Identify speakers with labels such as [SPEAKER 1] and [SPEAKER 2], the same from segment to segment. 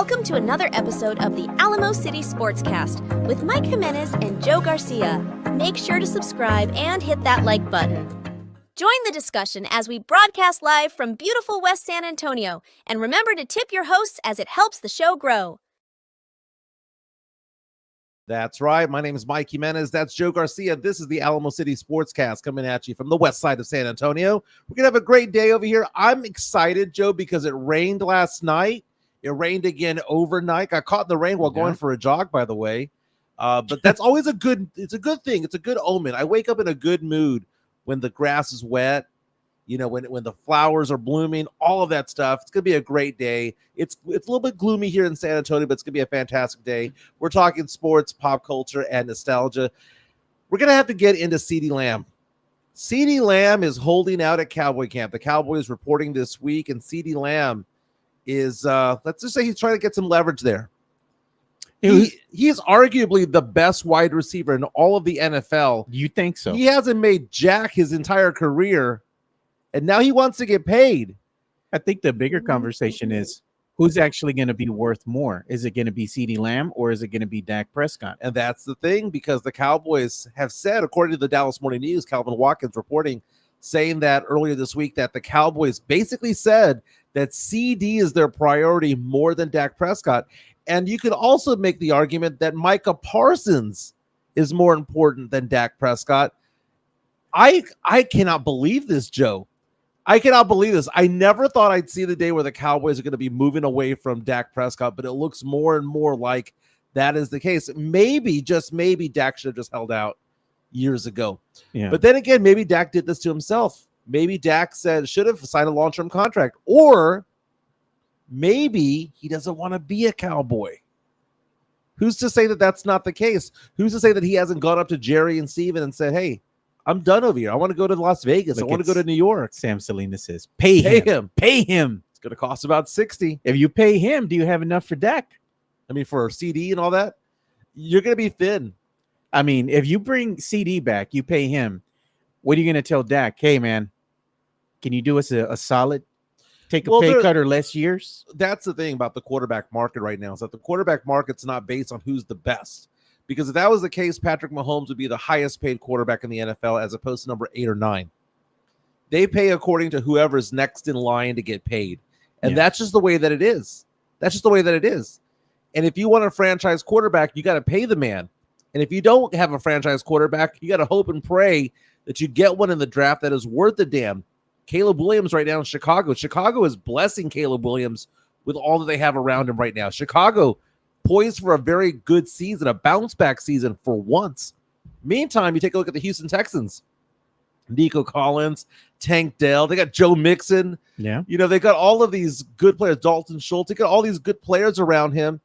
[SPEAKER 1] Welcome to another episode of the Alamo City Sportscast with Rik Jimenez and Joe Garcia. Make sure to subscribe and hit that like button. Join the discussion as we broadcast live from beautiful West San Antonio, and remember to tip your hosts as it helps the show grow.
[SPEAKER 2] That's right. My name is Rik Jimenez. That's Joe Garcia. This is the Alamo City Sportscast coming at you from the west side of San Antonio. We're going to have a great day over here. I'm excited, Joe, because it rained last night. It rained again overnight. Got caught in the rain while going for a jog, by the way. But that's always it's a good thing. It's a good omen. I wake up in a good mood when the grass is wet, you know, when the flowers are blooming, all of that stuff. It's going to be a great day. It's a little bit gloomy here in San Antonio, but it's going to be a fantastic day. We're talking sports, pop culture, and nostalgia. We're going to have to get into CeeDee Lamb. CeeDee Lamb is holding out at Cowboy camp. The Cowboys reporting this week, and CeeDee Lamb is, let's just say he's trying to get some leverage there. He is arguably the best wide receiver in all of the NFL.
[SPEAKER 3] You think so?
[SPEAKER 2] He hasn't made jack his entire career, and now he wants to get paid.
[SPEAKER 3] I think the bigger conversation is who's actually going to be worth more. Is it going to be CeeDee Lamb or is it going to be Dak Prescott?
[SPEAKER 2] And that's the thing, because the Cowboys have said, according to the Dallas Morning News, Calvin Watkins reporting, saying that earlier this week that the Cowboys basically said that CD is their priority more than Dak Prescott. And you could also make the argument that Micah Parsons is more important than Dak Prescott. I cannot believe this, Joe. I cannot believe this. I never thought I'd see the day where the Cowboys are going to be moving away from Dak Prescott, but it looks more and more like that is the case. Maybe, just maybe, Dak should have just held out years ago. Yeah. But then again, maybe Dak did this to himself. Maybe Dak should have signed a long-term contract, or maybe he doesn't want to be a Cowboy. Who's to say that that's not the case? Who's to say that he hasn't gone up to Jerry and Steven and said, hey, I'm done over here. I want to go to Las Vegas. I want to go to New York.
[SPEAKER 3] Sam Salinas says, pay him. Pay him.
[SPEAKER 2] It's going to cost about $60.
[SPEAKER 3] If you pay him, do you have enough for Dak?
[SPEAKER 2] I mean, for CD and all that, you're going to be thin.
[SPEAKER 3] I mean, if you bring CD back, you pay him. What are you going to tell Dak? Hey, man, can you do us a solid? Take a pay cut or less years?
[SPEAKER 2] That's the thing about the quarterback market right now, is that the quarterback market's not based on who's the best. Because if that was the case, Patrick Mahomes would be the highest paid quarterback in the NFL as opposed to number 8 or 9. They pay according to whoever's next in line to get paid. And that's just the way that it is. That's just the way that it is. And if you want a franchise quarterback, you got to pay the man. And if you don't have a franchise quarterback, you got to hope and pray that you get one in the draft that is worth a damn. Caleb Williams right now in Chicago. Chicago is blessing Caleb Williams with all that they have around him right now. Chicago poised for a very good season, a bounce-back season for once. Meantime, you take a look at the Houston Texans. Nico Collins, Tank Dell. They got Joe Mixon.
[SPEAKER 3] Yeah.
[SPEAKER 2] You know, they got all of these good players. Dalton Schultz. They got all these good players around him.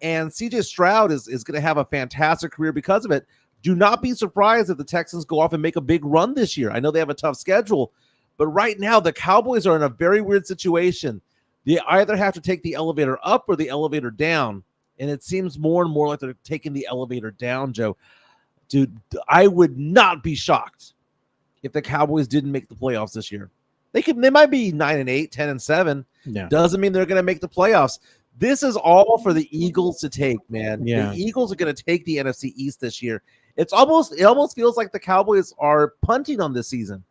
[SPEAKER 2] And CJ Stroud is going to have a fantastic career because of it. Do not be surprised if the Texans go off and make a big run this year. I know they have a tough schedule, but right now the Cowboys are in a very weird situation. They either have to take the elevator up or the elevator down. And it seems more and more like they're taking the elevator down, Joe. Dude, I would not be shocked if the Cowboys didn't make the playoffs this year. They might be 9-8, 10-7.
[SPEAKER 3] Yeah.
[SPEAKER 2] Doesn't mean they're going to make the playoffs. This is all for the Eagles to take, man.
[SPEAKER 3] Yeah.
[SPEAKER 2] The Eagles are going to take the NFC East this year. It almost feels like the Cowboys are punting on this season.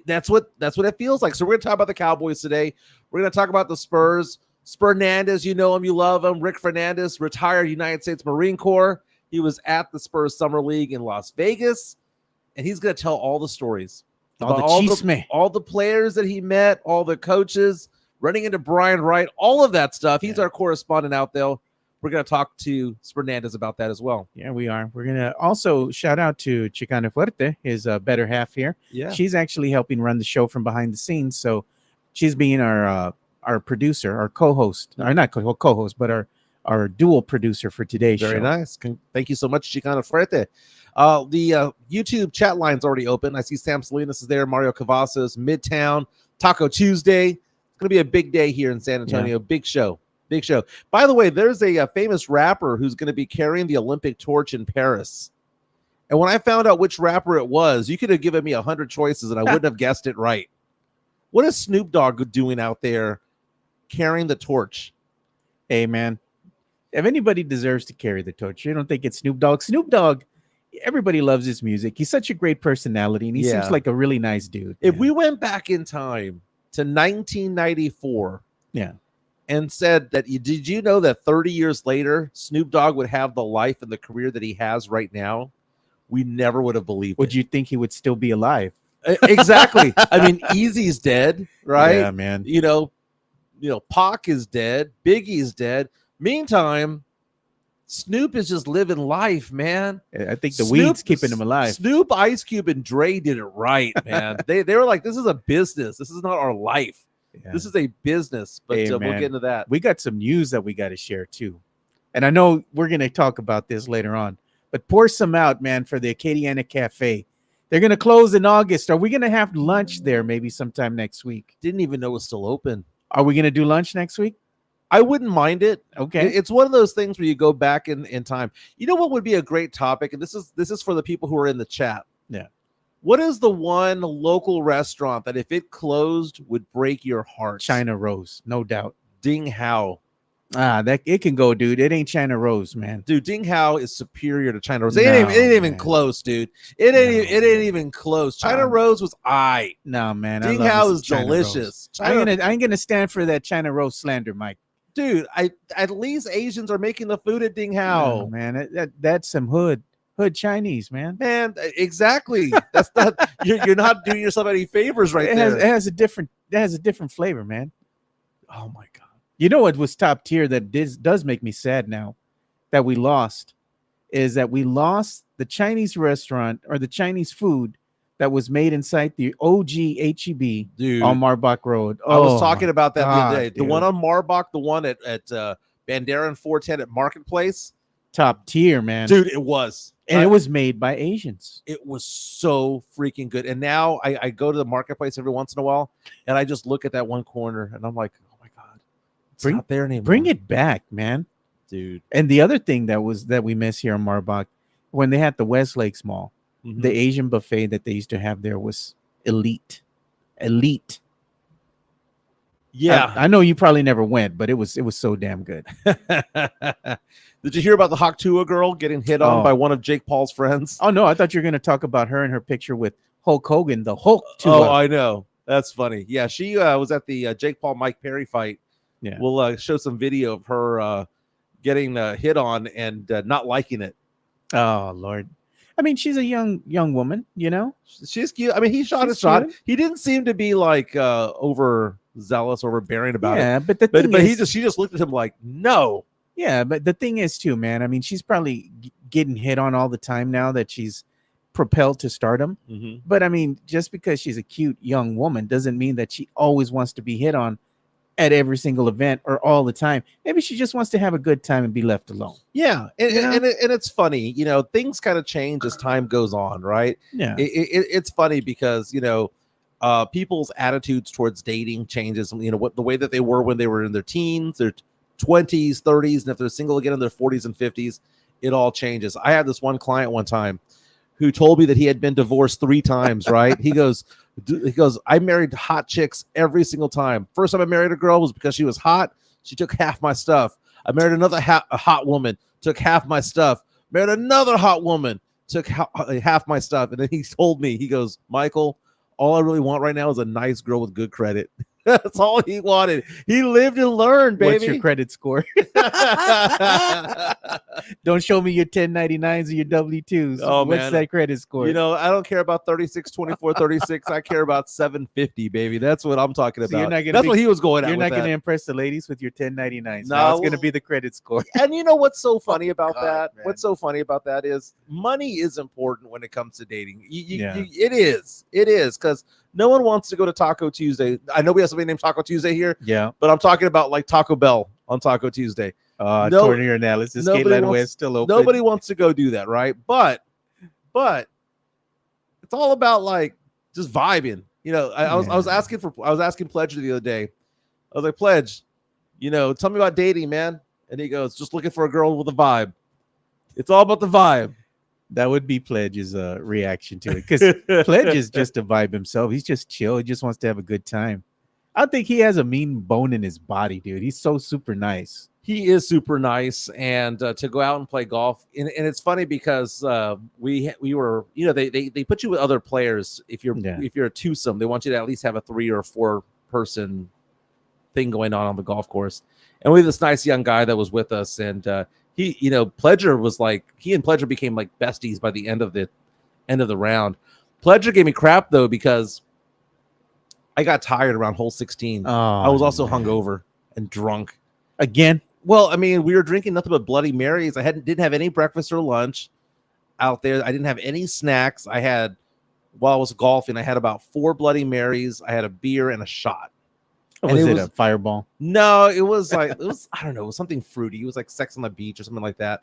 [SPEAKER 2] That's what it feels like. So we're going to talk about the Cowboys today. We're going to talk about the Spurs. Fernandez, you know him, you love him. Rik Fernandez, retired United States Marine Corps. He was at the Spurs Summer League in Las Vegas, and he's going to tell all the stories.
[SPEAKER 3] All
[SPEAKER 2] the players that he met, all the coaches, running into Brian Wright, all of that stuff. He's our correspondent out there. We're going to talk to Fernandez about that as well.
[SPEAKER 3] Yeah, we are. We're going to also shout out to Chicana Fuerte, his better half here.
[SPEAKER 2] Yeah.
[SPEAKER 3] She's actually helping run the show from behind the scenes, so she's being our producer, our co-host, or not co-host, but our dual producer for today's show.
[SPEAKER 2] Very nice. Thank you so much, Chicana Fuerte. The YouTube chat line's already open. I see Sam Salinas is there, Mario Cavazos, Midtown, Taco Tuesday. It's going to be a big day here in San Antonio. Yeah. Big show. By the way, there's a famous rapper who's going to be carrying the Olympic torch in Paris. And when I found out which rapper it was, you could have given me 100 choices and I wouldn't have guessed it right. What is Snoop Dogg doing out there carrying the torch?
[SPEAKER 3] Hey, man, if anybody deserves to carry the torch, you don't think it's Snoop Dogg? Snoop Dogg, everybody loves his music. He's such a great personality, and he seems
[SPEAKER 2] Yeah.
[SPEAKER 3] like a really nice dude.
[SPEAKER 2] If
[SPEAKER 3] man.
[SPEAKER 2] we went back in time to 1994
[SPEAKER 3] Yeah.
[SPEAKER 2] and said that did you know that 30 years later, Snoop Dogg would have the life and the career that he has right now? We never would have believed
[SPEAKER 3] Would
[SPEAKER 2] it.
[SPEAKER 3] you think he would still be alive?
[SPEAKER 2] Exactly. I mean, Easy's dead, right?
[SPEAKER 3] Yeah, man.
[SPEAKER 2] You know, Pac is dead, Biggie's dead. Meantime, Snoop is just living life, man.
[SPEAKER 3] I think the weed's keeping him alive.
[SPEAKER 2] Snoop, Ice Cube, and Dre did it right, man. they were like, this is a business. This is not our life.
[SPEAKER 3] Yeah.
[SPEAKER 2] This is a business. But
[SPEAKER 3] Hey,
[SPEAKER 2] we'll
[SPEAKER 3] man,
[SPEAKER 2] get into that.
[SPEAKER 3] We got some news that we got to share too. And I know we're going to talk about this later on, but pour some out, man, for the Acadiana Cafe. They're going to close in August. Are we going to have lunch there maybe sometime next week?
[SPEAKER 2] Didn't even know it was still open.
[SPEAKER 3] Are we going to do lunch next week?
[SPEAKER 2] I wouldn't mind it.
[SPEAKER 3] Okay.
[SPEAKER 2] It's one of those things where you go back in time. You know what would be a great topic? And this is for the people who are in the chat.
[SPEAKER 3] Yeah.
[SPEAKER 2] What is the one local restaurant that if it closed would break your heart?
[SPEAKER 3] China Rose, no doubt.
[SPEAKER 2] Ding Hao.
[SPEAKER 3] That it can go, dude. It ain't China Rose, man.
[SPEAKER 2] Dude, Ding Hao is superior to China Rose.
[SPEAKER 3] No,
[SPEAKER 2] It ain't even
[SPEAKER 3] man.
[SPEAKER 2] close, dude. It ain't even close. China Rose was
[SPEAKER 3] No, man.
[SPEAKER 2] Ding Hao is delicious.
[SPEAKER 3] I ain't gonna stand for that China Rose slander, Mike.
[SPEAKER 2] Dude, at least Asians are making the food at Ding Hao.
[SPEAKER 3] No, man. That's some hood Chinese, man.
[SPEAKER 2] Man, exactly. That's not you're not doing yourself any favors right there.
[SPEAKER 3] It has a different flavor, man.
[SPEAKER 2] Oh my god.
[SPEAKER 3] You know what was top tier that does make me sad now that we lost is that we lost the Chinese restaurant or the Chinese food that was made inside the OG HEB
[SPEAKER 2] Dude,
[SPEAKER 3] on Marbach Road.
[SPEAKER 2] I was talking about that the
[SPEAKER 3] God,
[SPEAKER 2] other day. The
[SPEAKER 3] dude.
[SPEAKER 2] one on Marbach, the one at Bandera and 410 at Marketplace.
[SPEAKER 3] Top tier, man.
[SPEAKER 2] Dude, it was.
[SPEAKER 3] And it was made by Asians.
[SPEAKER 2] It was so freaking good. And now I go to the Marketplace every once in a while and I just look at that one corner and I'm like, oh my God, it's not there anymore.
[SPEAKER 3] Bring it back, man.
[SPEAKER 2] Dude.
[SPEAKER 3] And the other thing that we miss here in Marbach, when they had the West Lakes Mall, the Asian buffet that they used to have there was elite.
[SPEAKER 2] Yeah.
[SPEAKER 3] I know you probably never went, but it was so damn good.
[SPEAKER 2] Did you hear about the Haktua girl getting hit on by one of Jake Paul's friends?
[SPEAKER 3] Oh, no. I thought you were going to talk about her and her picture with Hulk Hogan, the Hulk.
[SPEAKER 2] Oh, I know. That's funny. Yeah, she was at the Jake Paul Mike Perry fight.
[SPEAKER 3] Yeah.
[SPEAKER 2] We'll show some video of her getting hit on and not liking it.
[SPEAKER 3] Oh, Lord. I mean, she's a young woman, you know?
[SPEAKER 2] She's cute. I mean, he shot his shot. He didn't seem to be like overzealous, overbearing about it.
[SPEAKER 3] Yeah, but
[SPEAKER 2] she just looked at him like, no.
[SPEAKER 3] Yeah, but the thing is too, man. I mean, she's probably getting hit on all the time now that she's propelled to stardom.
[SPEAKER 2] Mm-hmm.
[SPEAKER 3] But I mean, just because she's a cute young woman doesn't mean that she always wants to be hit on at every single event or all the time. Maybe she just wants to have a good time and be left alone.
[SPEAKER 2] Yeah, and it's funny, you know, things kind of change as time goes on, right?
[SPEAKER 3] Yeah,
[SPEAKER 2] it's funny because people's attitudes towards dating changes. You know, what the way that they were when they were in their teens, their 20s, 30s, and if they're single again in their 40s and 50s, it all changes. I had this one client one time who told me that he had been divorced 3 times. Right? He goes, I married hot chicks every single time. First time I married a girl was because she was hot. She took half my stuff. I married another a hot woman, took half my stuff. Married another hot woman, took half my stuff. And then he told me, he goes, Michael, all I really want right now is a nice girl with good credit. That's all he wanted. He lived and learned, baby.
[SPEAKER 3] What's your credit score? Don't show me your 1099s or your W2s.
[SPEAKER 2] Oh,
[SPEAKER 3] what's that credit score?
[SPEAKER 2] You know, I don't care about 36, 24, 36. I care about 750, baby. That's what I'm talking about. That's what he was going at.
[SPEAKER 3] You're not going to impress the ladies with your 1099s.
[SPEAKER 2] No,
[SPEAKER 3] it's going to be the credit score.
[SPEAKER 2] And you know what's so funny about that?
[SPEAKER 3] Man.
[SPEAKER 2] What's so funny about that is money is important when it comes to dating.
[SPEAKER 3] Yeah.
[SPEAKER 2] It is because no one wants to go to Taco Tuesday. I know we have somebody named Taco Tuesday here.
[SPEAKER 3] Yeah.
[SPEAKER 2] But I'm talking about like Taco Bell on Taco Tuesday.
[SPEAKER 3] Tourney analysis. Gateway is still open.
[SPEAKER 2] Nobody wants to go do that, right? But it's all about like just vibing. You know, I was asking Pledge the other day. I was like, Pledge, you know, tell me about dating, man. And he goes, just looking for a girl with a vibe. It's all about the vibe.
[SPEAKER 3] That would be Pledge's reaction to it, because Pledge is just a vibe himself. He's just chill. He just wants to have a good time. I think he has a mean bone in his body, dude. He's so super nice.
[SPEAKER 2] He is super nice, and to go out and play golf, and it's funny because we were, they put you with other players if you're a twosome. They want you to at least have a 3 or 4 person thing going on the golf course, and we have this nice young guy that was with us, and he, Pledger was like, he and Pledger became like besties by the end of the round. Pledger gave me crap though because I got tired around hole 16. I was also hungover and drunk
[SPEAKER 3] again.
[SPEAKER 2] Well, I mean, we were drinking nothing but Bloody Marys. I didn't have any breakfast or lunch out there. I didn't have any snacks. While I was golfing, I had about 4 Bloody Marys. I had a beer and a shot.
[SPEAKER 3] Was it a Fireball?
[SPEAKER 2] No, it was I don't know, it was something fruity. It was like Sex on the Beach or something like that.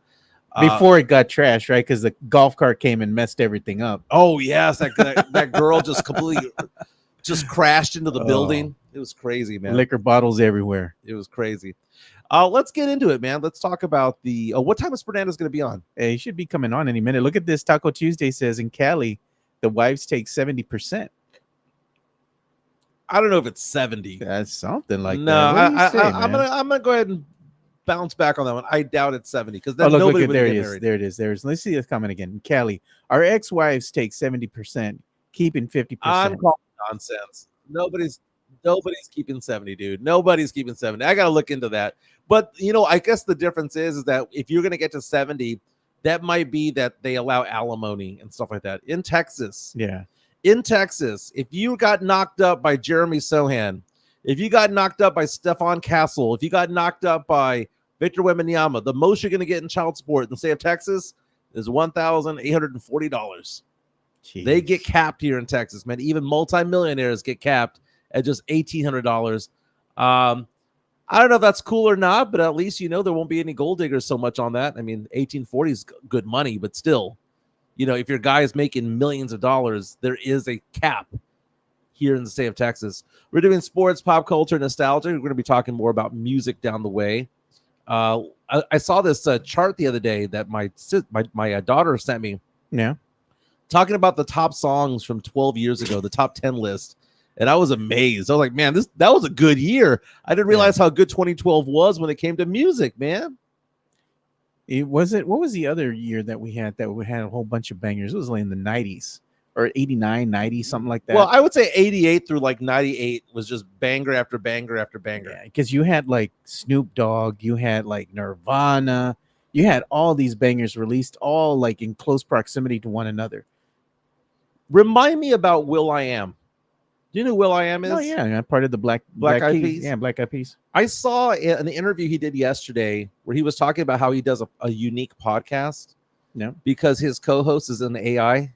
[SPEAKER 3] Before it got trashed, right? Because the golf cart came and messed everything up.
[SPEAKER 2] Oh yes, that girl just completely just crashed into the building. It was crazy, man.
[SPEAKER 3] Liquor bottles everywhere.
[SPEAKER 2] It was crazy. Let's get into it, man. Let's talk about what time is Fernandez going to be on?
[SPEAKER 3] He should be coming on any minute. Look at this. Taco Tuesday says in Cali, the wives take 70%.
[SPEAKER 2] I don't know if it's 70.
[SPEAKER 3] That's something like
[SPEAKER 2] that.
[SPEAKER 3] No,
[SPEAKER 2] I'm gonna go ahead and bounce back on that one. I doubt it's 70 because
[SPEAKER 3] then
[SPEAKER 2] nobody would
[SPEAKER 3] get
[SPEAKER 2] married.
[SPEAKER 3] There it is. Let's see this comment again. In Cali, our ex-wives take 70%, keeping 50%.
[SPEAKER 2] I'm calling nonsense. Nobody's keeping 70, dude. Nobody's keeping 70. I gotta look into that. But I guess the difference is that if you're gonna get to 70, that might be that they allow alimony and stuff like that in Texas.
[SPEAKER 3] Yeah.
[SPEAKER 2] In Texas, if you got knocked up by Jeremy Sohan, if you got knocked up by Stephon Castle, if you got knocked up by Victor Wembanyama, the most you're going to get in child support in the state of Texas is $1,840. They get capped here in Texas, man. Even multimillionaires get capped at just $1,800. I don't know if that's cool or not, but at least there won't be any gold diggers so much on that. I mean, 1840 is good money, but still. If your guy is making millions of dollars, there is a cap here in the state of Texas. We're doing sports, pop culture, nostalgia. We're going to be talking more about music down the way. I saw this chart the other day that my daughter sent me.
[SPEAKER 3] Yeah.
[SPEAKER 2] Talking about the top songs from 12 years ago, the top 10 list. And I was amazed. I was like, man, that was a good year. I didn't realize how good 2012 was when it came to music, man.
[SPEAKER 3] What was the other year that we had a whole bunch of bangers? It was like in the 90s or 89, 90, something like that.
[SPEAKER 2] Well, I would say 88 through like 98 was just banger after banger after banger.
[SPEAKER 3] Yeah, because you had like Snoop Dogg, you had like Nirvana, you had all these bangers released all like in close proximity to one another.
[SPEAKER 2] Remind me about Will.i.am. Do you know who Will.i.am is?
[SPEAKER 3] Oh yeah, part of the Black
[SPEAKER 2] Eyed Peas.
[SPEAKER 3] Yeah, Black Eyed Peas.
[SPEAKER 2] I saw an interview he did yesterday where he was talking about how he does a unique podcast.
[SPEAKER 3] Yeah,
[SPEAKER 2] because his co-host is an AI.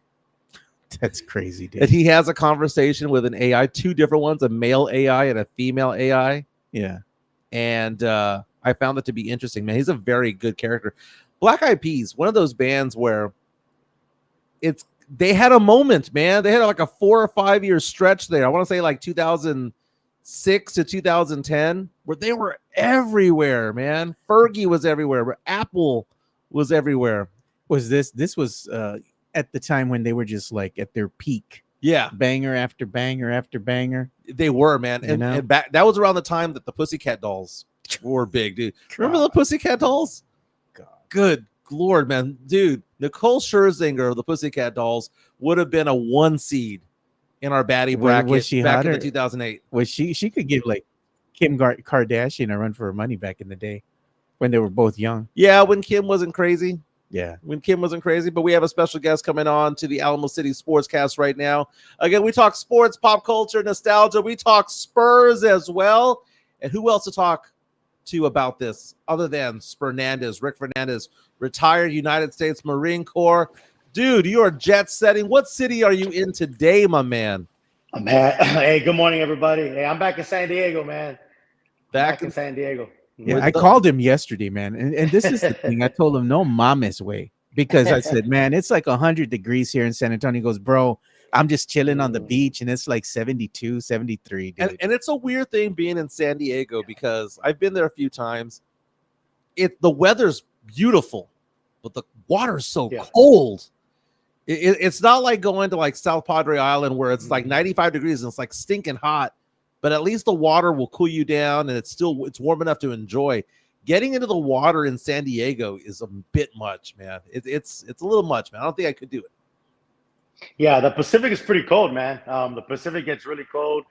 [SPEAKER 3] That's crazy, dude.
[SPEAKER 2] And he has a conversation with an AI, 2 different ones, a male AI and a female AI.
[SPEAKER 3] Yeah,
[SPEAKER 2] and I found that to be interesting, man. He's a very good character. Black Eyed Peas, one of those bands where they had a moment, man. They had like a 4 or 5 year stretch there. I want to say like 2006 to 2010, where they were everywhere, man. Fergie was everywhere. Apple was everywhere.
[SPEAKER 3] This was at the time when they were just like at their peak.
[SPEAKER 2] Yeah,
[SPEAKER 3] banger after banger after banger.
[SPEAKER 2] They were, man. And back that was around the time that the Pussycat Dolls were big, dude. Remember the Pussycat Dolls? God. Good Lord, man, dude. Nicole Scherzinger of the Pussycat Dolls would have been a 1 seed in our baddie bracket
[SPEAKER 3] was she
[SPEAKER 2] back
[SPEAKER 3] hotter?
[SPEAKER 2] in the 2008.
[SPEAKER 3] Was she could give like Kim Kardashian a run for her money back in the day when they were both young.
[SPEAKER 2] Yeah, when Kim wasn't crazy.
[SPEAKER 3] Yeah,
[SPEAKER 2] when Kim wasn't crazy. But we have a special guest coming on to the Alamo City Sportscast right now. Again, we talk sports, pop culture, nostalgia. We talk Spurs as well. And who else to talk to about this other than Fernandez, Rik Fernandez, retired United States Marine Corps. Dude, you are jet setting. What city are you in today, my man?
[SPEAKER 4] Hey, good morning, everybody. Hey, I'm back in San Diego, man.
[SPEAKER 2] Back
[SPEAKER 4] in San Diego.
[SPEAKER 3] Yeah, I called him yesterday, man. And this is the thing. I told him no mames way, because I said, man, it's like 100 degrees here in San Antonio. He goes, bro, I'm just chilling on the beach and it's like 72, 73. Dude.
[SPEAKER 2] And it's a weird thing being in San Diego because I've been there a few times. The weather's beautiful, but the water's so cold. It's not like going to like South Padre Island where it's like 95 degrees and it's like stinking hot. But at least the water will cool you down and it's warm enough to enjoy. getting into the water in San Diego is a bit much, man. It's a little much, man. I don't think I could do it.
[SPEAKER 4] Yeah, the Pacific is pretty cold, man. The Pacific gets really cold.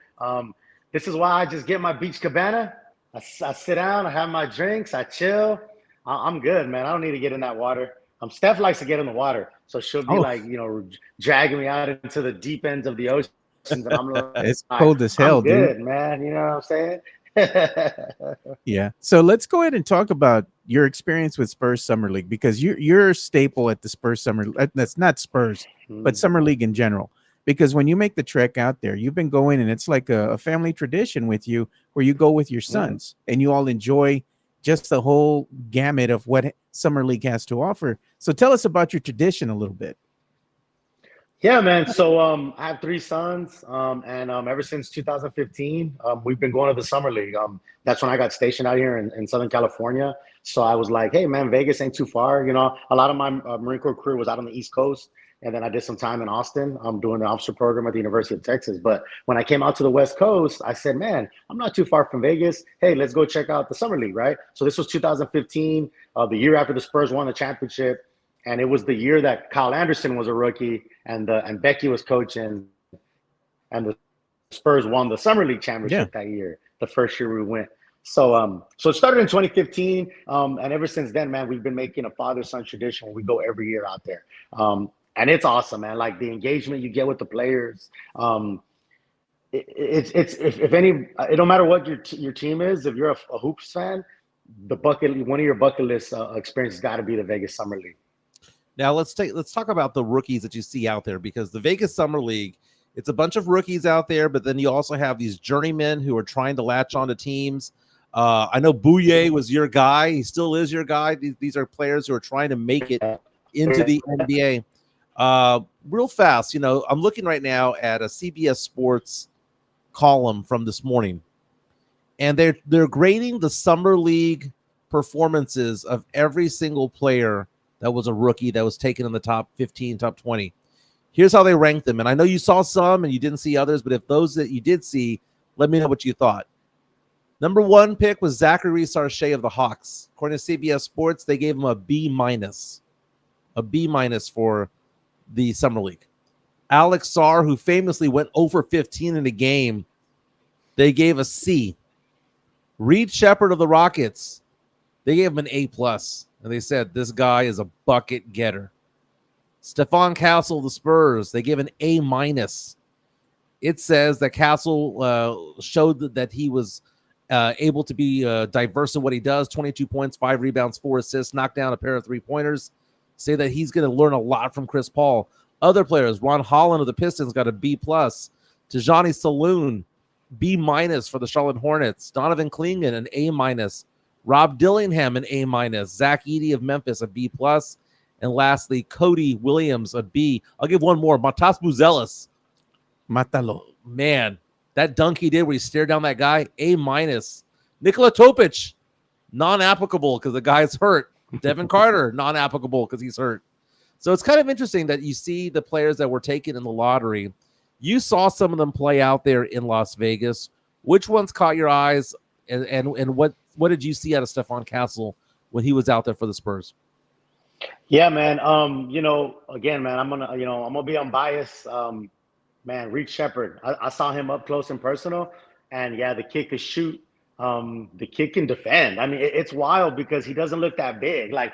[SPEAKER 4] This is why I just get my beach cabana. I sit down, I have my drinks, I chill. I'm good, man. I don't need to get in that water. Steph likes to get in the water, so she'll be like, dragging me out into the deep ends of the ocean, and I'm like,
[SPEAKER 3] it's cold as hell,
[SPEAKER 4] I'm good,
[SPEAKER 3] dude.
[SPEAKER 4] man. You know what I'm saying?
[SPEAKER 3] Yeah. So let's go ahead and talk about your experience with Spurs Summer League, because you're a staple at the Spurs Summer. That's not Spurs, but Summer League in general. Because when you make the trek out there, you've been going, and it's like a family tradition with you, where you go with your sons and you all enjoy just the whole gamut of what Summer League has to offer. So tell us about your tradition a little bit.
[SPEAKER 4] Yeah, man. So I have 3 sons, and ever since 2015, we've been going to the Summer League. That's when I got stationed out here in Southern California. So I was like, hey, man, Vegas ain't too far. You know, a lot of my Marine Corps career was out on the East Coast. And then I did some time in Austin. I'm doing the officer program at the University of Texas. But when I came out to the West Coast, I said, man, I'm not too far from Vegas. Hey, let's go check out the Summer League, right? So this was 2015, the year after the Spurs won the championship. And it was the year that Kyle Anderson was a rookie and Becky was coaching, and the Spurs won the Summer League championship that year, the first year we went. So so it started in 2015, and ever since then, man, we've been making a father-son tradition where we go every year out there. And it's awesome, man. Like the engagement you get with the players. If any, it don't matter what your team is. If you're a hoops fan, one of your bucket list experiences got to be the Vegas Summer League.
[SPEAKER 2] Now let's talk about the rookies that you see out there, because the Vegas Summer League, it's a bunch of rookies out there, but then you also have these journeymen who are trying to latch onto teams. I know Bouye was your guy. He still is your guy. These are players who are trying to make it into the NBA. Real fast, I'm looking right now at a CBS Sports column from this morning, and they're grading the Summer League performances of every single player that was a rookie that was taken in the top 15, top 20. Here's how they ranked them. And I know you saw some and you didn't see others, but if those that you did see, let me know what you thought. Number 1 pick was Zachary Sarche of the Hawks. According to CBS Sports, they gave him a B-. A B- for the Summer League. Alex Sarr, who famously went over 15 in a game, they gave a C. Reed Shepherd of the Rockets, they gave him an A+. And they said, this guy is a bucket getter. Stephon Castle of the Spurs, they give an A-. It says that Castle showed that he was able to be diverse in what he does. 22 points, 5 rebounds, 4 assists, knocked down a pair of 3-pointers. Say that he's going to learn a lot from Chris Paul. Other players, Ron Holland of the Pistons got a B+. Tijani Saloon, B- for the Charlotte Hornets. Donovan Clingan, an A-. Rob Dillingham, an A-. Zach Edey of Memphis, a B+. And lastly, Cody Williams, a B. I'll give one more. Matas Buzelis.
[SPEAKER 3] Matalo.
[SPEAKER 2] Man, that dunk he did where he stared down that guy, A-. Nikola Topic, non-applicable because the guy's hurt. Devin Carter, non-applicable because he's hurt. So it's kind of interesting that you see the players that were taken in the lottery. You saw some of them play out there in Las Vegas. Which ones caught your eyes, and what did you see out of Stephon Castle when he was out there for the Spurs?
[SPEAKER 4] Yeah, man. Again, man, I'm gonna be unbiased. Man, Reed Shepherd, I saw him up close and personal, and yeah, the kid could shoot. The kid can defend. I mean, it's wild because he doesn't look that big. Like,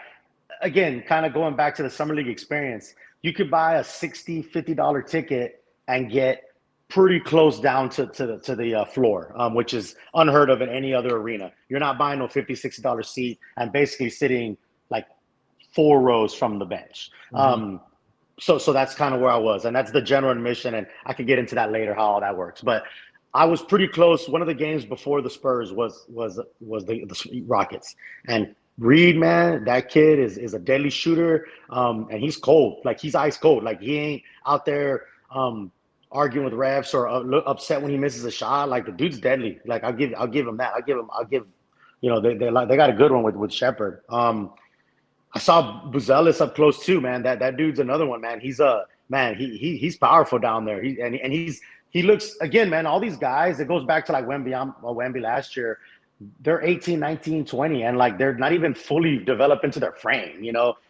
[SPEAKER 4] again, kind of going back to the Summer League experience, you could buy a $60, $50 ticket and get pretty close down to the floor, which is unheard of in any other arena. You're not buying no $50, $60 seat and basically sitting like 4 rows from the bench. So that's kind of where I was, and that's the general admission, and I could get into that later, how all that works. But I was pretty close. One of the games before the Spurs was the Rockets, and Reed, man, that kid is a deadly shooter, and he's cold. Like, he's ice cold. Like, he ain't out there arguing with refs or upset when he misses a shot. Like, the dude's deadly. Like, I'll give him that. They got a good one with Shepherd. I saw Buzelis up close too, man. That dude's another one, man. He's he's powerful down there. He looks, again, man, all these guys, it goes back to like Wemby last year. they're 18, 19, 20, and like they're not even fully developed into their frame.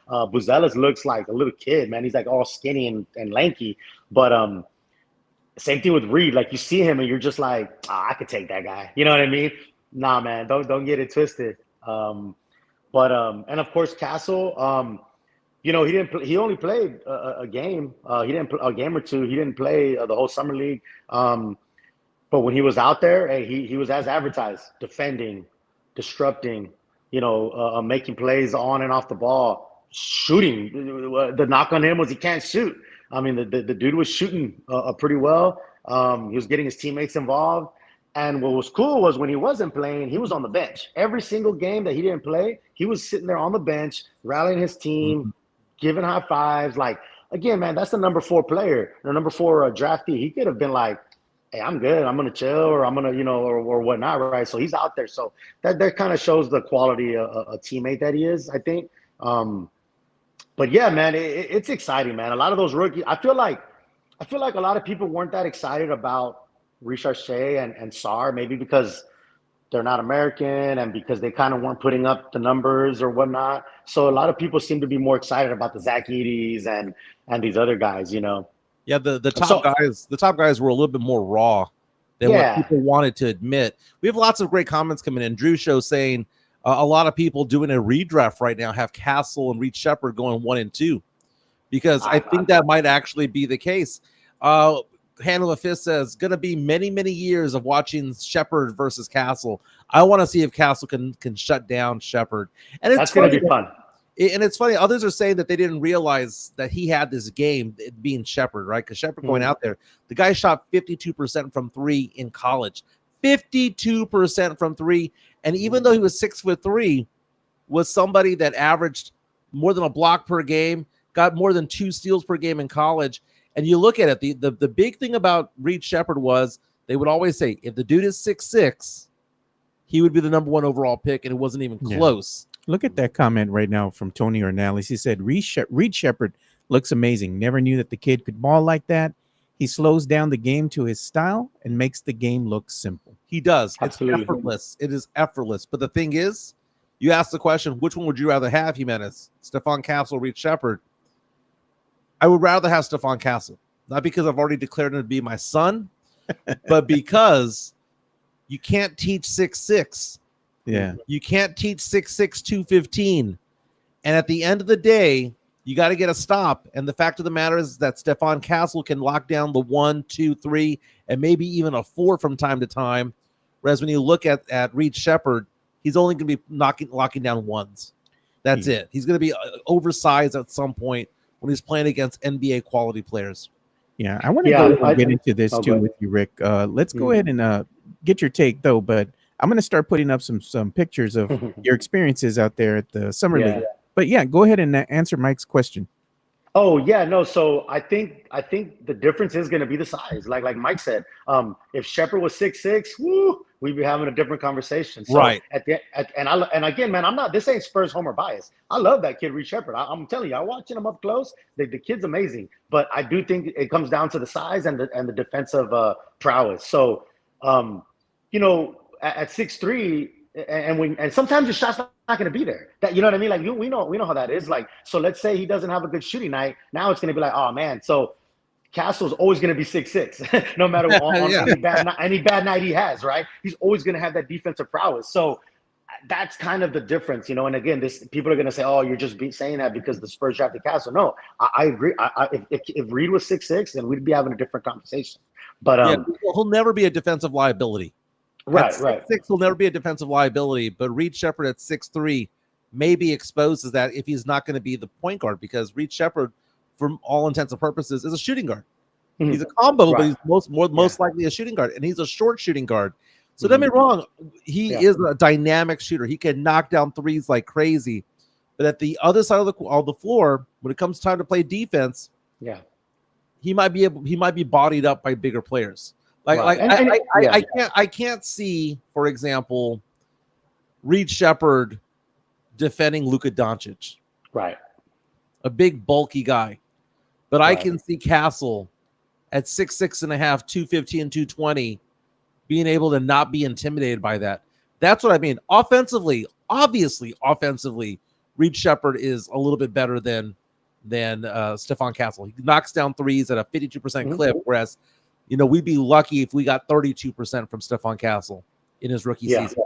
[SPEAKER 4] Buzelis looks like a little kid, man. He's like all skinny and lanky. But same thing with Reed. Like you see him and you're just like, I could take that guy. You know what I mean? Nah, man, don't get it twisted. And of course Castle. He didn't. He only played a game. He didn't a game or two. He didn't play the whole summer league. But when he was out there, hey, he was as advertised, defending, disrupting, making plays on and off the ball, shooting. The knock on him was he can't shoot. I mean, the dude was shooting pretty well. He was getting his teammates involved. And what was cool was when he wasn't playing, he was on the bench. Every single game that he didn't play, he was sitting there on the bench, rallying his team, giving high fives. Like, again, man, that's the number 4 player, the number 4 draftee. He could have been like, hey, I'm good. I'm going to chill, or I'm going to, or whatnot, right? So he's out there. So that kind of shows the quality of a teammate that he is, I think. But yeah, man, it's exciting, man. A lot of those rookies, I feel like a lot of people weren't that excited about Richard Shea and Sarr, maybe because they're not American and because they kind of weren't putting up the numbers or whatnot. So a lot of people seem to be more excited about the Zach Edey's and these other guys,
[SPEAKER 2] Yeah, the top guys were a little bit more raw than what people wanted to admit. We have lots of great comments coming in. Drew Show saying a lot of people doing a redraft right now have Castle and Reed Shepherd going 1 and 2, because I think that might actually be the case. Hand of a Fist says, going to be many, many years of watching Shepherd versus Castle. I want to see if Castle can shut down Shepherd. And
[SPEAKER 4] that's going to be fun.
[SPEAKER 2] And it's funny, others are saying that they didn't realize that he had this game, being Shepherd, right? Because Shepherd going out there, the guy shot 52% from 3 in college. 52% from 3. And even though he was 6'3", was somebody that averaged more than a block per game, got more than 2 steals per game in college. And you look at it, the big thing about Reed Shepherd was they would always say, if the dude is 6'6", he would be the number 1 overall pick, and it wasn't even close.
[SPEAKER 3] Look at that comment right now from Tony Ornelas. He said, Reed Shepherd looks amazing. Never knew that the kid could ball like that. He slows down the game to his style and makes the game look simple.
[SPEAKER 2] He does.
[SPEAKER 4] Absolutely.
[SPEAKER 2] It's effortless. It is effortless. But the thing is, you ask the question, which one would you rather have, Jimenez? Stephon Castle, Reed Shepherd? I would rather have Stephon Castle. Not because I've already declared him to be my son, but because you can't teach 6'6".
[SPEAKER 3] Yeah.
[SPEAKER 2] You can't teach 6'6", 215. And at the end of the day, you got to get a stop. And the fact of the matter is that Stephon Castle can lock down the 1, 2, 3, and maybe even a 4 from time to time. Whereas when you look at Reed Shepherd, he's only going to be locking down 1s. That's it. He's going to be oversized at some point when he's playing against NBA quality players.
[SPEAKER 3] Yeah, I want to get into this too with you, Rick. Let's go ahead and get your take, though. But I'm going to start putting up some pictures of your experiences out there at the Summer League. But yeah, go ahead and answer Mike's question.
[SPEAKER 4] Oh yeah, no. So I think the difference is going to be the size. Like Mike said, if Shepherd was 6'6", woo, we'd be having a different conversation. So
[SPEAKER 2] right.
[SPEAKER 4] And again, man, I'm not. This ain't Spurs homer bias. I love that kid, Reed Shepherd. I'm telling you, I'm watching him up close. The kid's amazing. But I do think it comes down to the size and the defensive prowess. So, at 6'3", and sometimes your shot's not going to be there. That, you know what I mean? Like we know how that is. Like, so let's say he doesn't have a good shooting night. Now it's going to be like, oh man. So Castle's always going to be 6'6", no matter on any bad night he has. Right? He's always going to have that defensive prowess. So that's kind of the difference, And again, people are going to say, oh, you're just saying that because the Spurs drafted Castle. No, I agree. If Reed was 6'6", then we'd be having a different conversation. But
[SPEAKER 2] he'll never be a defensive liability.
[SPEAKER 4] Right.
[SPEAKER 2] 6'6" will never be a defensive liability, but Reed Shepherd at 6'3" maybe exposes that if he's not going to be the point guard, because Reed Shepherd, for all intents and purposes, is a shooting guard. Mm-hmm. He's a combo, but he's most likely a shooting guard, and he's a short shooting guard. So don't get me wrong, he is a dynamic shooter. He can knock down threes like crazy, but at the other side of the floor, when it comes time to play defense, he might be bodied up by bigger players. I can't see, for example, Reed Shepherd defending Luka Doncic.
[SPEAKER 4] Right.
[SPEAKER 2] A big, bulky guy. But I can see Castle at 6'6.5", 215, 220, being able to not be intimidated by that. That's what I mean. Offensively, obviously, Reed Shepherd is a little bit better than Stephon Castle. He knocks down threes at a 52% clip, whereas, we'd be lucky if we got 32% from Stephon Castle in his rookie season.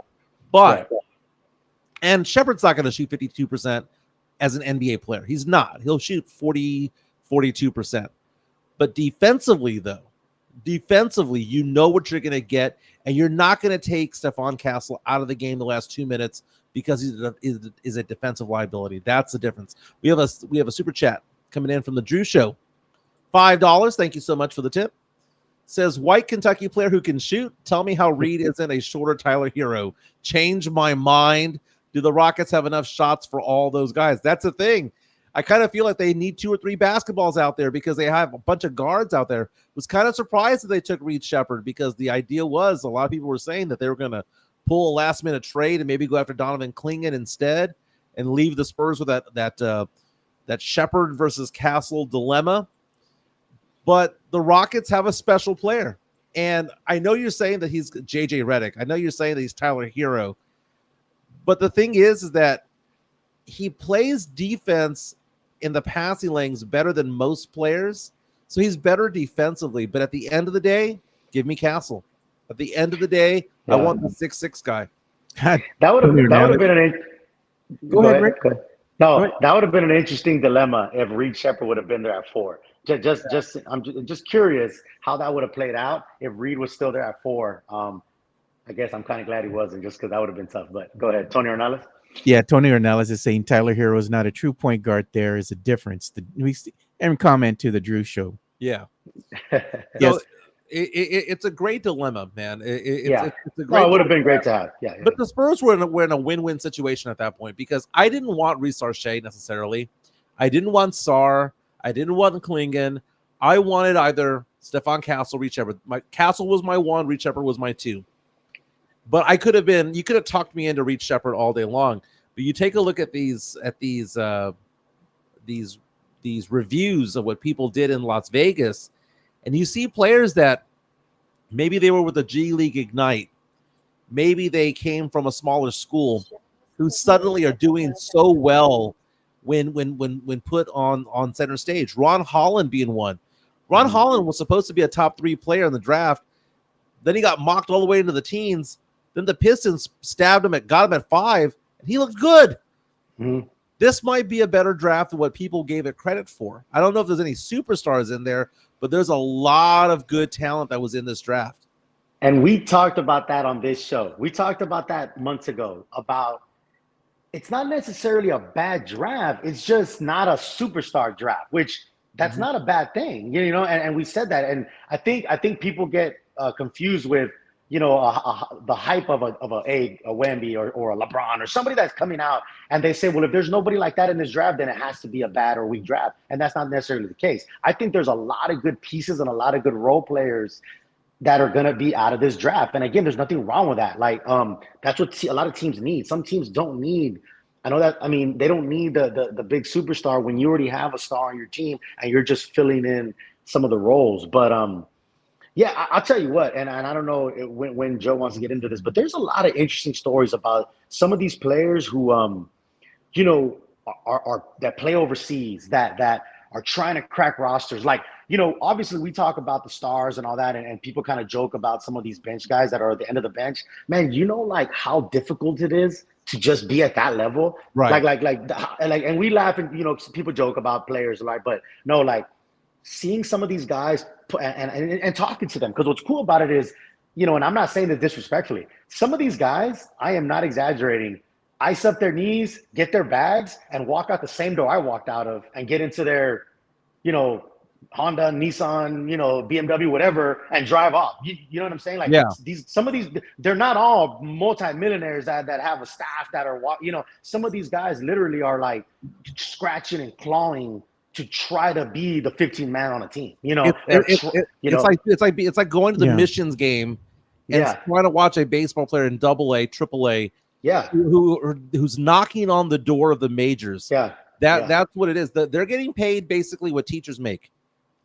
[SPEAKER 2] But and Shepherd's not going to shoot 52% as an NBA player. He's not. He'll shoot 42%. But defensively, you know what you're going to get, and you're not going to take Stephon Castle out of the game the last 2 minutes because he is a defensive liability. That's the difference. We have a super chat coming in from the Drew Show. $5. Thank you so much for the tip. Says, white Kentucky player who can shoot. Tell me how Reed isn't a shorter Tyler Hero. Change my mind. Do the Rockets have enough shots for all those guys? That's the thing. I kind of feel like they need 2 or 3 basketballs out there because they have a bunch of guards out there. Was kind of surprised that they took Reed Shepherd because the idea was a lot of people were saying that they were going to pull a last-minute trade and maybe go after Donovan Clingan instead and leave the Spurs with that Shepherd versus Castle dilemma. But the Rockets have a special player. And I know you're saying that he's JJ Redick. I know you're saying that he's Tyler Hero. But the thing is that he plays defense in the passing lanes better than most players. So he's better defensively. But at the end of the day, give me Castle. At the end of the day, I want the 6'6" guy.
[SPEAKER 4] That would have been an
[SPEAKER 3] Go ahead, Rick.
[SPEAKER 4] No, that would have been an interesting dilemma if Reed Shepherd would have been there at 4. I'm just curious how that would have played out if Reed was still there at 4. I guess I'm kind of glad he wasn't, just because that would have been tough. But go ahead, Tony Ornelas.
[SPEAKER 3] Yeah, Tony Ornelas is saying Tyler Hero is not a true point guard. There is a difference. And comment to the Drew Show.
[SPEAKER 2] Yeah.
[SPEAKER 3] Yes.
[SPEAKER 2] So it's a great dilemma, man. It's a great.
[SPEAKER 4] No, it would have been great to have. Yeah.
[SPEAKER 2] But the Spurs were in a win-win situation at that point because I didn't want Reece Shea necessarily. I didn't want Sarr. I didn't want Clingan. I wanted either Stephon Castle, Reed Shepherd. Castle was my 1, Reed Shepherd was my 2. But you could have talked me into Reed Shepherd all day long. But you take a look at these reviews of what people did in Las Vegas, and you see players that maybe they were with the G League Ignite, maybe they came from a smaller school, who suddenly are doing so well when put on center stage. Ron Holland being one. Ron Holland was supposed to be a top 3 player in the draft. Then he got mocked all the way into the teens. Then the Pistons got him at 5, and he looked good. Mm-hmm. This might be a better draft than what people gave it credit for. I don't know if there's any superstars in there, but there's a lot of good talent that was in this draft.
[SPEAKER 4] And we talked about that on this show. We talked about that months ago about it's not necessarily a bad draft. It's just not a superstar draft, which that's not a bad thing, and we said that. And I think people get confused with, the hype of a Wemby or a LeBron or somebody that's coming out, and they say, well, if there's nobody like that in this draft, then it has to be a bad or weak draft. And that's not necessarily the case. I think there's a lot of good pieces and a lot of good role players that are going to be out of this draft. And again, there's nothing wrong with that. Like, that's what a lot of teams need. Some teams don't need, they don't need the big superstar when you already have a star on your team and you're just filling in some of the roles. But, yeah, I'll tell you what, and I don't know when Joe wants to get into this, but there's a lot of interesting stories about some of these players who, are that play overseas, that are trying to crack rosters. Like, obviously we talk about the stars and all that, and people kind of joke about some of these bench guys that are at the end of the bench. Man, like how difficult it is to just be at that level. Right. And we laugh and, people joke about players, but no, seeing some of these guys and talking to them, because what's cool about it is, and I'm not saying this disrespectfully, some of these guys, I am not exaggerating, ice up their knees, get their bags, and walk out the same door I walked out of and get into their, Honda, Nissan, BMW, whatever, and drive off. You know what I'm saying? Like, some of these, they're not all multimillionaires that have a staff that are, some of these guys literally are like scratching and clawing to try to be the 15th man on a team. It's
[SPEAKER 2] like going to the missions game and trying to watch a baseball player in AA, AAA, who's knocking on the door of the majors. That's what it is. They're getting paid basically what teachers make.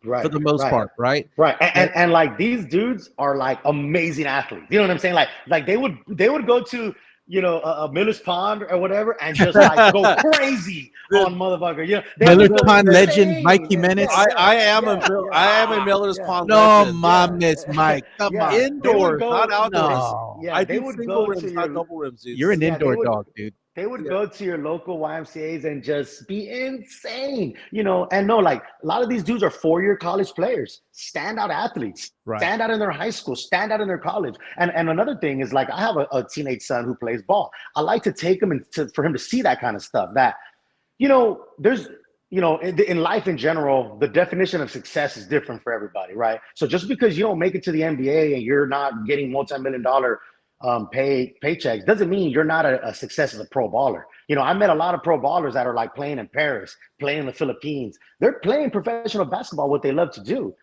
[SPEAKER 4] Right.
[SPEAKER 2] for the most part, right?
[SPEAKER 4] Right. And like these dudes are like amazing athletes. You know what I'm saying? Like they would go to, you know, a Miller's Pond or whatever and just like go crazy on motherfucker. You know, they
[SPEAKER 3] Miller's
[SPEAKER 4] would go
[SPEAKER 3] Pond legend
[SPEAKER 4] insane.
[SPEAKER 3] Mike Jimenez.
[SPEAKER 2] I am a Miller's Pond
[SPEAKER 3] No,
[SPEAKER 2] legend.
[SPEAKER 3] Mames, Mike. Come on.
[SPEAKER 2] Indoors,
[SPEAKER 4] go-
[SPEAKER 2] not outdoors.
[SPEAKER 3] No.
[SPEAKER 4] Yeah,
[SPEAKER 2] I
[SPEAKER 4] they
[SPEAKER 2] do
[SPEAKER 4] would
[SPEAKER 2] single
[SPEAKER 4] go
[SPEAKER 2] rims,
[SPEAKER 4] to
[SPEAKER 2] not
[SPEAKER 4] your
[SPEAKER 2] double rims, dude.
[SPEAKER 3] You're an
[SPEAKER 4] Yeah, they
[SPEAKER 3] indoor
[SPEAKER 4] would-
[SPEAKER 3] dog, dude.
[SPEAKER 4] They would go to your local YMCAs and just be insane, you know. And no, like a lot of these dudes are 4-year college players, standout athletes,
[SPEAKER 2] Right.
[SPEAKER 4] stand out in their high school, stand out in their college. And another thing is like I have a teenage son who plays ball. I like to take him for him to see that kind of stuff. That, you know, there's, you know, in life in general, the definition of success is different for everybody, right? So just because you don't make it to the NBA and you're not getting multi-million-dollar paychecks doesn't mean you're not a success as a pro baller. You know, I met a lot of pro ballers that are like playing in Paris, playing in the Philippines. They're playing professional basketball, what they love to do.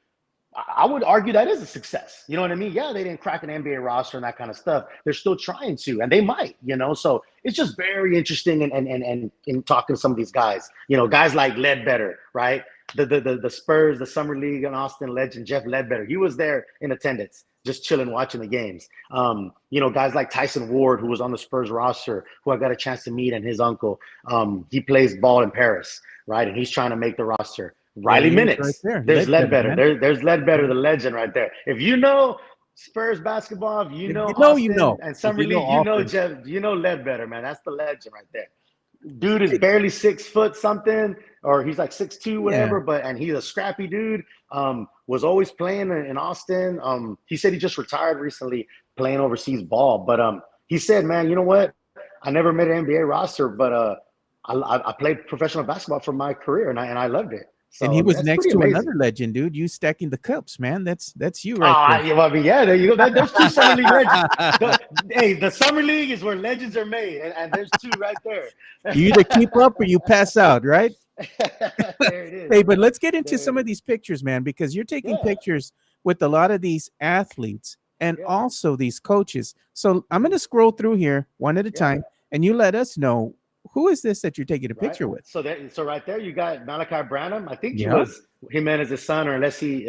[SPEAKER 4] I would argue that is a success. You know what I mean? Yeah, they didn't crack an NBA roster and that kind of stuff. They're still trying to, and they might, you know. So it's just very interesting and in talking to some of these guys, you know, guys like Ledbetter, right? The Spurs, the Summer League and Austin legend, Jeff Ledbetter. He was there in attendance, just chilling, watching the games. You know, guys like Tyson Ward, who was on the Spurs roster, who I got a chance to meet, and his uncle. He plays ball in Paris, right? And he's trying to make the roster. Riley Minutes. Right there. There's Ledbetter. There's Ledbetter, the legend right there. If you know Spurs basketball, if you know Austin and Summer League, you know Jeff, you know Ledbetter, man. That's the legend right there. Dude is barely 6 foot something, or he's like 6'2", whatever, and he's a scrappy dude. Was always playing in Austin. He said he just retired recently playing overseas ball. But he said, man, you know what? I never made an NBA roster, but I played professional basketball for my career, and I loved it. So,
[SPEAKER 3] and he was next to another legend, dude. You stacking the cups, man. That's you right there.
[SPEAKER 4] I mean, yeah, there you go. There's 2 Summer League legends. The Summer League is where legends are made, and there's 2 right there.
[SPEAKER 3] You either keep up or you pass out, right?
[SPEAKER 4] There it is.
[SPEAKER 3] Hey, but let's get into some of these pictures, man, because you're taking pictures with a lot of these athletes and also these coaches. So I'm going to scroll through here one at a time, and you let us know, who is this that you're taking a picture with?
[SPEAKER 4] So right there, you got Malachi Branham. I think he was Jimenez's son, or unless he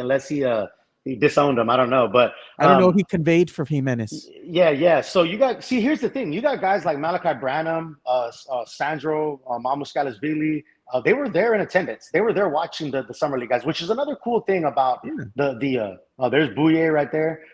[SPEAKER 4] disowned him. I don't know, but
[SPEAKER 3] I don't know if he conveyed for Jimenez.
[SPEAKER 4] Yeah. So here's the thing. You got guys like Malachi Branham, Sandro, Mamuskalasvili. They were there in attendance. They were there watching the Summer League guys, which is another cool thing about there's Bouye right there.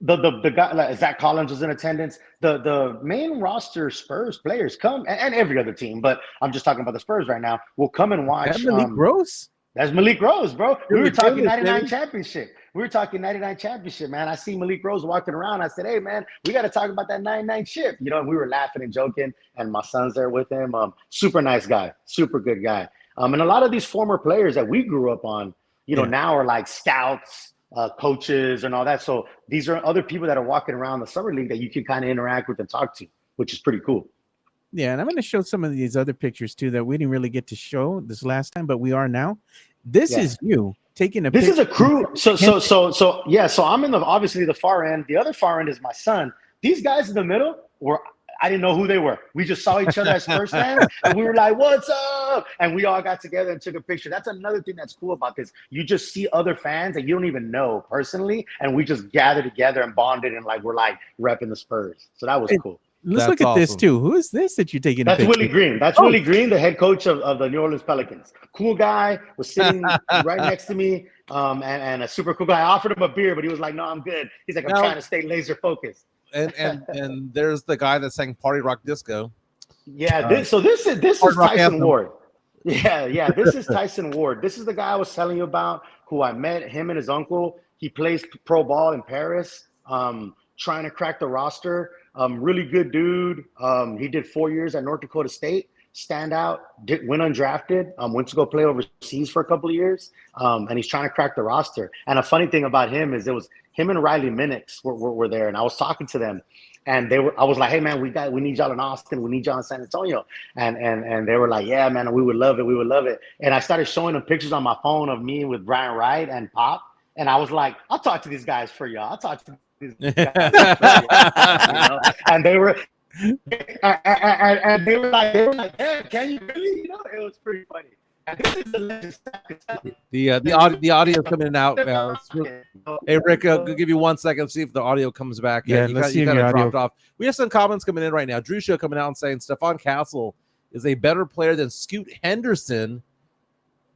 [SPEAKER 4] The guy like Zach Collins was in attendance. The main roster Spurs players come, and every other team, but I'm just talking about the Spurs right now, will come and watch.
[SPEAKER 3] That's Malik Rose?
[SPEAKER 4] That's Malik Rose, bro. We were talking 99 championship. We were talking 99 championship, man. I see Malik Rose walking around. I said, hey, man, we got to talk about that 99 chip. You know, and we were laughing and joking, and my son's there with him. Super nice guy, super good guy. And a lot of these former players that we grew up on, you know, now are like scouts, coaches and all that. So these are other people that are walking around the Summer League that you can kind of interact with and talk to, which is pretty cool.
[SPEAKER 3] Yeah, and I'm going to show some of these other pictures too that we didn't really get to show this last time, but we are now. This is you taking a picture.
[SPEAKER 4] This is a crew. So I'm in obviously the far end. The other far end is my son. These guys in the middle I didn't know who they were. We just saw each other as Spurs fans, and we were like, what's up? And we all got together and took a picture. That's another thing that's cool about this. You just see other fans that you don't even know personally, and we just gathered together and bonded, and like we're like repping the Spurs. So that was cool.
[SPEAKER 3] Let's look at this too. Who is this that you're taking a picture?
[SPEAKER 4] That's Willie Green. That's Willie Green, the head coach of the New Orleans Pelicans. Cool guy, was sitting right next to me, and a super cool guy. I offered him a beer, but he was like, no, I'm good. He's like, I'm trying to stay laser focused.
[SPEAKER 2] And there's the guy that sang Party Rock Disco.
[SPEAKER 4] Yeah, this is Tyson Ward. Yeah, this is Tyson Ward. This is the guy I was telling you about, who I met, him and his uncle. He plays pro ball in Paris, trying to crack the roster. Really good dude. He did 4 years at North Dakota State. Standout, went undrafted, went to go play overseas for a couple of years, and he's trying to crack the roster. And a funny thing about him is it was him and Riley Minix were there, and I was talking to them, and I was like, hey man, we need y'all in Austin, we need y'all in San Antonio, and they were like, yeah man, we would love it. And I started showing them pictures on my phone of me with Brian Wright and Pop, and I was like, I'll talk to these guys for y'all. I'll talk to these guys for y'all. And they were. And they were like, yeah, can you really? You know, it was pretty funny.
[SPEAKER 2] The audio coming in and out. Hey Rick, I'll give you 1 second to see if the audio comes back.
[SPEAKER 3] Yeah,
[SPEAKER 2] you
[SPEAKER 3] let's see if
[SPEAKER 2] kind
[SPEAKER 3] your
[SPEAKER 2] of
[SPEAKER 3] audio.
[SPEAKER 2] dropped off. We have some comments coming in right now. Drew Show coming out and saying Stephon Castle is a better player than Scoot Henderson,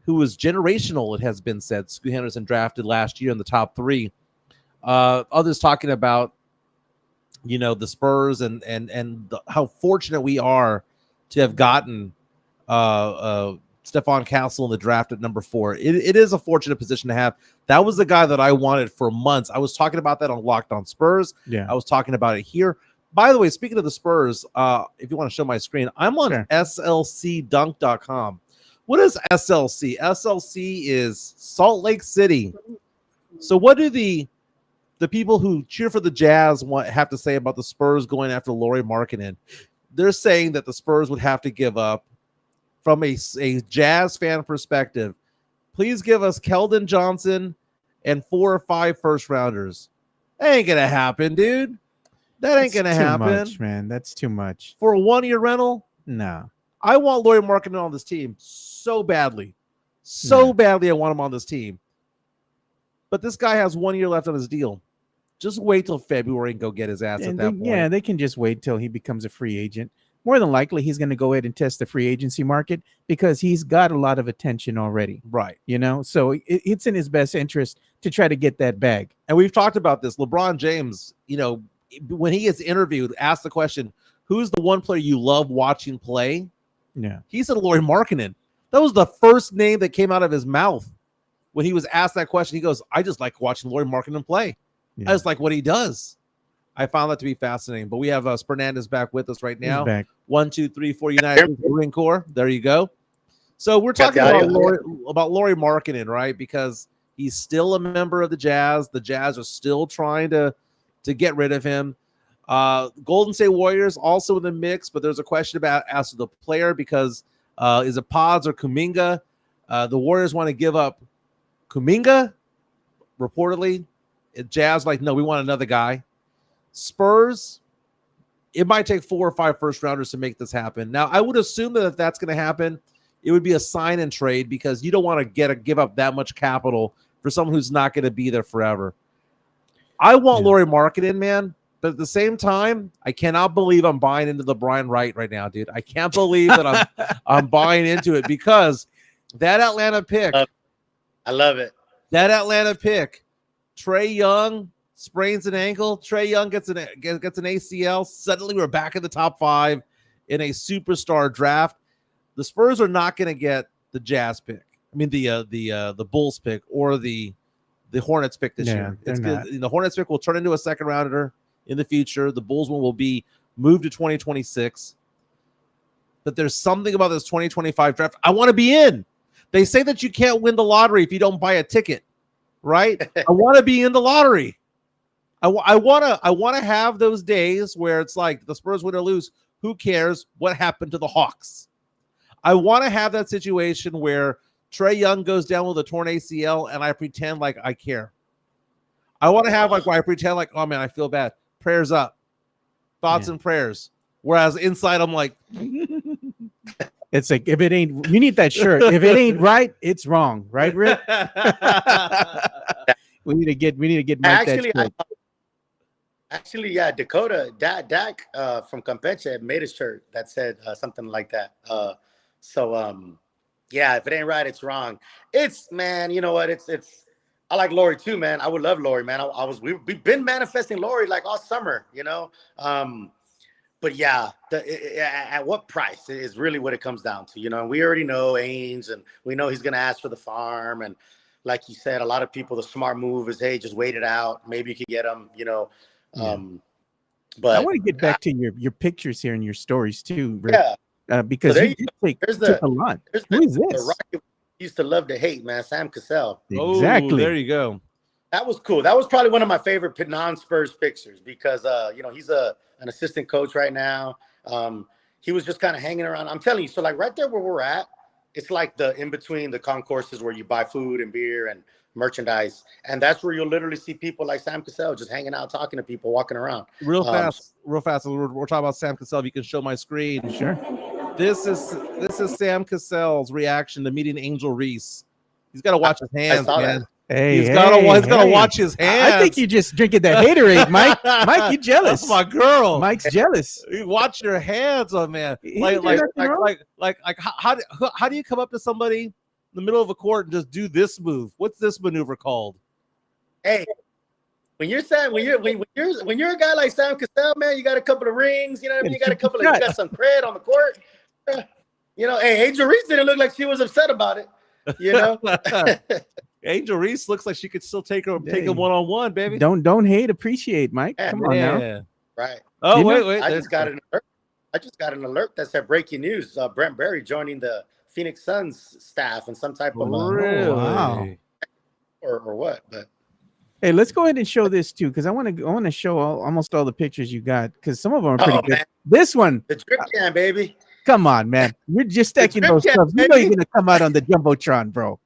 [SPEAKER 2] who was generational. It has been said. Scoot Henderson drafted last year in the top 3. Others talking about, the Spurs and how fortunate we are to have gotten Stephon Castle in the draft at number 4. It is a fortunate position to have. That was the guy that I wanted for months. I was talking about that on Locked On Spurs.
[SPEAKER 3] Yeah.
[SPEAKER 2] I was talking about it here. By the way, speaking of the Spurs, if you want to show my screen, I'm on slcdunk.com. What is SLC? SLC is Salt Lake City. So what do the people who cheer for the Jazz have to say about the Spurs going after Lauri Markkanen? They're saying that the Spurs would have to give up, from a Jazz fan perspective, please give us Keldon Johnson and 4 or 5 first rounders. That ain't going to happen, dude. That ain't going to happen.
[SPEAKER 3] Too much, man. That's too much.
[SPEAKER 2] For a 1-year rental?
[SPEAKER 3] No.
[SPEAKER 2] I want Lauri Markkanen on this team so badly. So badly I want him on this team. But this guy has 1 year left on his deal. Just wait till February and go get his ass at that point.
[SPEAKER 3] Yeah, they can just wait till he becomes a free agent. More than likely, he's going to go ahead and test the free agency market because he's got a lot of attention already.
[SPEAKER 2] Right.
[SPEAKER 3] So it's in his best interest to try to get that bag.
[SPEAKER 2] And we've talked about this. LeBron James, when he gets interviewed, asked the question, who's the one player you love watching play?
[SPEAKER 3] Yeah.
[SPEAKER 2] He said Lauri Markkanen. That was the first name that came out of his mouth when he was asked that question. He goes, I just like watching Lauri Markkanen play.
[SPEAKER 3] Yeah.
[SPEAKER 2] I just like what he does. I found that to be fascinating. But we have Fernandez back with us right now.
[SPEAKER 3] He's back.
[SPEAKER 2] 1, 2, 3, 4 United Marine Corps. There you go. So we're talking about Lauri Markkanen, right? Because he's still a member of the Jazz. The Jazz are still trying to get rid of him. Golden State Warriors also in the mix, but there's a question about as to the player because is it Pods or Kuminga? The Warriors want to give up Kuminga, reportedly. Jazz no, we want another guy. Spurs, it might take 4 or 5 first rounders to make this happen. Now, I would assume that if that's going to happen, it would be a sign and trade because you don't want to give up that much capital for someone who's not going to be there forever. I want Lauri Markkanen, man, but at the same time, I cannot believe I'm buying into the Brian Wright right now, dude. I can't believe that I'm buying into it because that Atlanta pick,
[SPEAKER 4] I love it.
[SPEAKER 2] That Atlanta pick, Trae Young sprains an ankle. Trae Young gets an ACL. Suddenly, we're back in the top 5 in a superstar draft. The Spurs are not going to get the Jazz pick. I mean, the Bulls pick or the Hornets pick this year. It's good. The Hornets pick will turn into a second rounder in the future. The Bulls one will be moved to 2026. But there's something about this 2025 draft I want to be in. They say that you can't win the lottery if you don't buy a ticket, right? I want to be in the lottery. I want to have those days where it's like the Spurs win or lose. Who cares what happened to the Hawks? I want to have that situation where Trae Young goes down with a torn ACL and I pretend like I care. I want to have where I pretend like, oh man, I feel bad. Prayers up. Thoughts and prayers. Whereas inside I'm like,
[SPEAKER 3] it's like if it ain't, you need that shirt. If it ain't right, it's wrong, right, Rick? we need to get Mike that shirt.
[SPEAKER 4] Actually, yeah, Dakota, Dak from Campeche made a shirt that said something like that. Yeah, if it ain't right, it's wrong. It's, man, you know what? It's. I like Lauri too, man. I would love Lauri, man. We've been manifesting Lauri like all summer, But yeah, at what price is really what it comes down to, And we already know Ainge, and we know he's going to ask for the farm, and like you said, a lot of people, the smart move is, hey, just wait it out. Maybe you could get him, But
[SPEAKER 3] I want to get back to your pictures here and your stories too, Rick.
[SPEAKER 4] Yeah,
[SPEAKER 3] because you took a lot. Who is this?
[SPEAKER 4] The Rocket used to love to hate, man. Sam Cassell.
[SPEAKER 3] Exactly.
[SPEAKER 2] Oh, there you go.
[SPEAKER 4] That was cool. That was probably one of my favorite non-Spurs pictures because he's an assistant coach right now. He was just kind of hanging around. I'm telling you, so like right there where we're at, it's like the in between the concourses where you buy food and beer and merchandise, and that's where you'll literally see people like Sam Cassell just hanging out, talking to people, walking around.
[SPEAKER 2] Real fast. We're talking about Sam Cassell. If you can show my screen.
[SPEAKER 3] Sure.
[SPEAKER 2] This is Sam Cassell's reaction to meeting Angel Reese. He's got to watch his hands, man.
[SPEAKER 4] That.
[SPEAKER 3] Hey,
[SPEAKER 2] He's gotta watch his hands.
[SPEAKER 3] I think you're just drinking that haterade, Mike. Mike, you jealous?
[SPEAKER 2] That's my girl.
[SPEAKER 3] Mike's jealous.
[SPEAKER 2] You watch your hands, oh man. How do you come up to somebody in the middle of a court and just do this move? What's this maneuver called?
[SPEAKER 5] Hey, when you're a guy like Sam Cassell, man, you got a couple of rings. You know what I mean? You got some cred on the court. You know, hey, Angel Reese didn't look like she was upset about it. You know.
[SPEAKER 2] Angel Reese looks like she could still take a one-on-one, baby.
[SPEAKER 3] Don't hate, appreciate, Mike.
[SPEAKER 5] Yeah,
[SPEAKER 3] Come on now.
[SPEAKER 5] Right.
[SPEAKER 2] Oh, wait.
[SPEAKER 5] I just got an alert that said breaking news. Brent Berry joining the Phoenix Suns staff in some type of
[SPEAKER 2] really?
[SPEAKER 3] Wow.
[SPEAKER 5] or what? But
[SPEAKER 3] hey, let's go ahead and show this too, because I want to show almost all the pictures you got, because some of them are pretty good.
[SPEAKER 5] Man.
[SPEAKER 3] This one,
[SPEAKER 5] the drip can, baby.
[SPEAKER 3] Come on, man. You're just stacking those stuff. You know you're gonna come out on the Jumbotron, bro.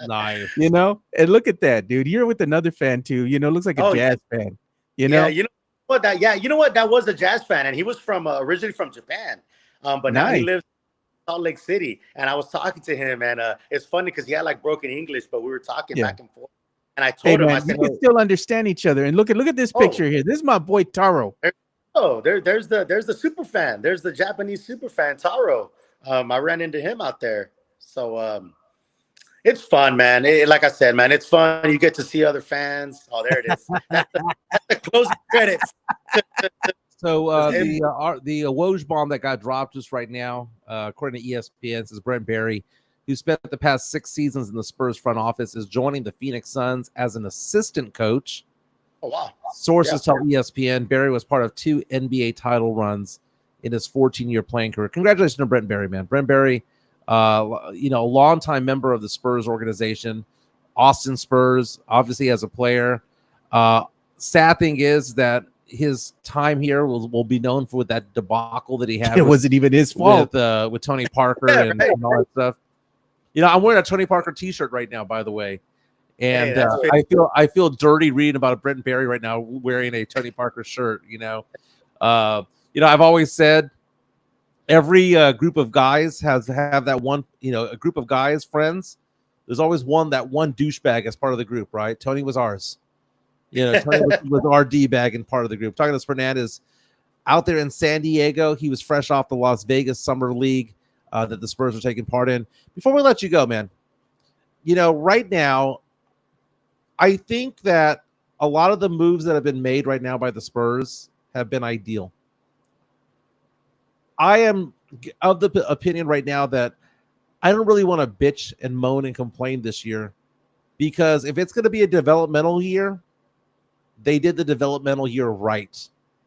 [SPEAKER 2] Nice.
[SPEAKER 3] You know, and look at that, dude. You're with another fan too. You know, looks like a jazz fan. You know,
[SPEAKER 5] you know what? That was a jazz fan, and he was from originally from Japan, but now he lives in Salt Lake City. And I was talking to him, and it's funny because he had like broken English, but we were talking back and forth. And I told him,
[SPEAKER 3] man,
[SPEAKER 5] I said,
[SPEAKER 3] you can still understand each other. And look at this picture here. This is my boy Taro.
[SPEAKER 5] There's the super fan. There's the Japanese super fan Taro. I ran into him out there. So it's fun, man. Like I said, man, it's fun. You get to see other fans. Oh, there it is. That's the closing credits.
[SPEAKER 2] So the Woj bomb that got dropped just right now, according to ESPN, says Brent Berry, who spent the past 6 seasons in the Spurs front office, is joining the Phoenix Suns as an assistant coach.
[SPEAKER 5] Oh, wow.
[SPEAKER 2] Sources tell ESPN Berry was part of 2 NBA title runs in his 14-year playing career. Congratulations to Brent Berry, man. Brent Berry, a longtime member of the Spurs organization, Austin Spurs, obviously as a player. Sad thing is that his time here will be known for that debacle that he had.
[SPEAKER 3] It wasn't even his fault
[SPEAKER 2] with Tony Parker and all that stuff. You know, I'm wearing a Tony Parker T-shirt right now, by the way. And I feel dirty reading about Brent Berry right now wearing a Tony Parker shirt. I've always said every group of guys have that one. A group of guys, friends. There's always that one douchebag as part of the group, right? Tony was ours. Tony was our D-bag and part of the group. Talking to Fernandez out there in San Diego, he was fresh off the Las Vegas Summer League that the Spurs were taking part in. Before we let you go, man, right now, I think that a lot of the moves that have been made right now by the Spurs have been ideal. I am of the opinion right now that I don't really want to bitch and moan and complain this year, because if it's going to be a developmental year, they did the developmental year right.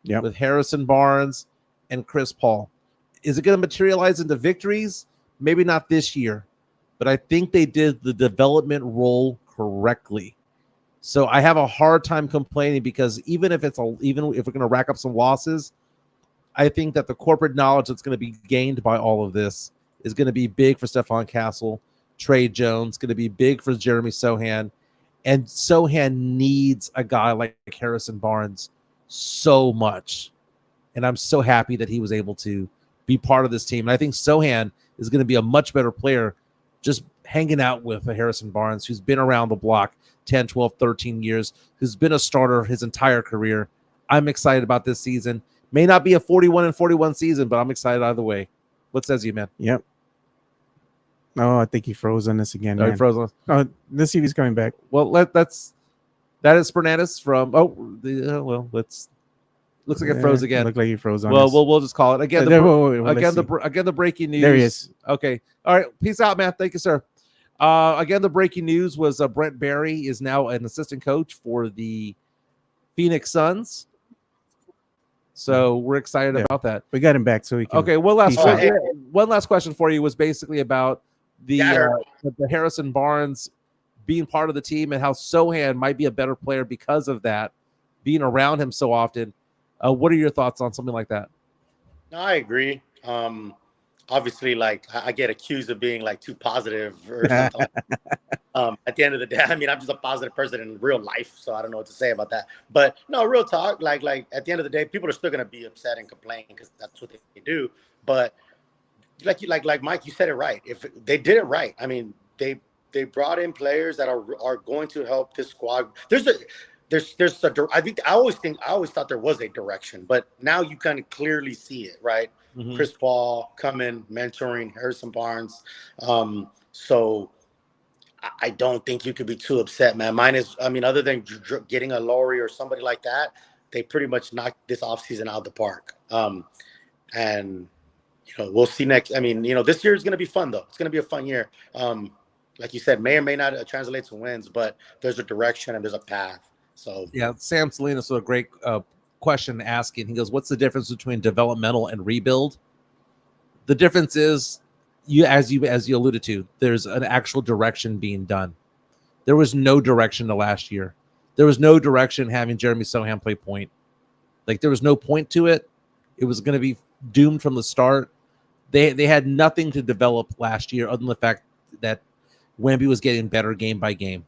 [SPEAKER 3] Yeah,
[SPEAKER 2] with Harrison Barnes and Chris Paul. Is it going to materialize into victories? Maybe not this year, but I think they did the development role correctly. So I have a hard time complaining, because even if we're going to rack up some losses, I think that the corporate knowledge that's going to be gained by all of this is going to be big for Stephon Castle, Trey Jones, going to be big for Jeremy Sohan, and Sohan needs a guy like Harrison Barnes so much. And I'm so happy that he was able to be part of this team. And I think Sohan is going to be a much better player just hanging out with Harrison Barnes, who's been around the block 10, 12, 13 years, who's been a starter his entire career. I'm excited about this season. May not be a 41-41 season, but I'm excited either way. What says you, man?
[SPEAKER 3] Yep. Oh, I think he froze on us again.
[SPEAKER 2] He froze on us.
[SPEAKER 3] Oh, let's see if he's coming back.
[SPEAKER 2] Well, that is Fernandez from. Looks like it froze again.
[SPEAKER 3] Looked like he froze on
[SPEAKER 2] us.
[SPEAKER 3] Well,
[SPEAKER 2] we'll just call it again. The breaking news.
[SPEAKER 3] There he is.
[SPEAKER 2] Okay. All right. Peace out, man. Thank you, sir. Again, the breaking news was Brent Berry is now an assistant coach for the Phoenix Suns. So we're excited about that.
[SPEAKER 3] We got him back, so we can.
[SPEAKER 2] Okay. One last question for you was basically about the Harrison Barnes being part of the team and how Sohan might be a better player because of that, being around him so often. What are your thoughts on something like that?
[SPEAKER 5] No, I agree. Obviously, like I get accused of being like too positive or something. At the end of the day, I mean, I'm just a positive person in real life, so I don't know what to say about that. But no, real talk. Like at the end of the day, people are still gonna be upset and complain because that's what they do. But like Mike, you said it right. If they did it right, I mean, they brought in players that are going to help this squad. I always thought there was a direction, but now you kind of clearly see it, right?
[SPEAKER 2] Mhm.
[SPEAKER 5] Chris Paul coming, mentoring Harrison Barnes. So I don't think you could be too upset, man. Other than getting a Laurie or somebody like that, they pretty much knocked this offseason out of the park. And we'll see next. I mean, this year is going to be fun, though. It's going to be a fun year. Like you said, may or may not translate to wins, but there's a direction and there's a path. So
[SPEAKER 2] yeah, Sam Salinas with a great question asking. He goes, "What's the difference between developmental and rebuild?" The difference is, as you alluded to, there's an actual direction being done. There was no direction to last year. There was no direction having Jeremy Sohan play point. Like, there was no point to it. It was going to be doomed from the start. They had nothing to develop last year other than the fact that Wemby was getting better game by game.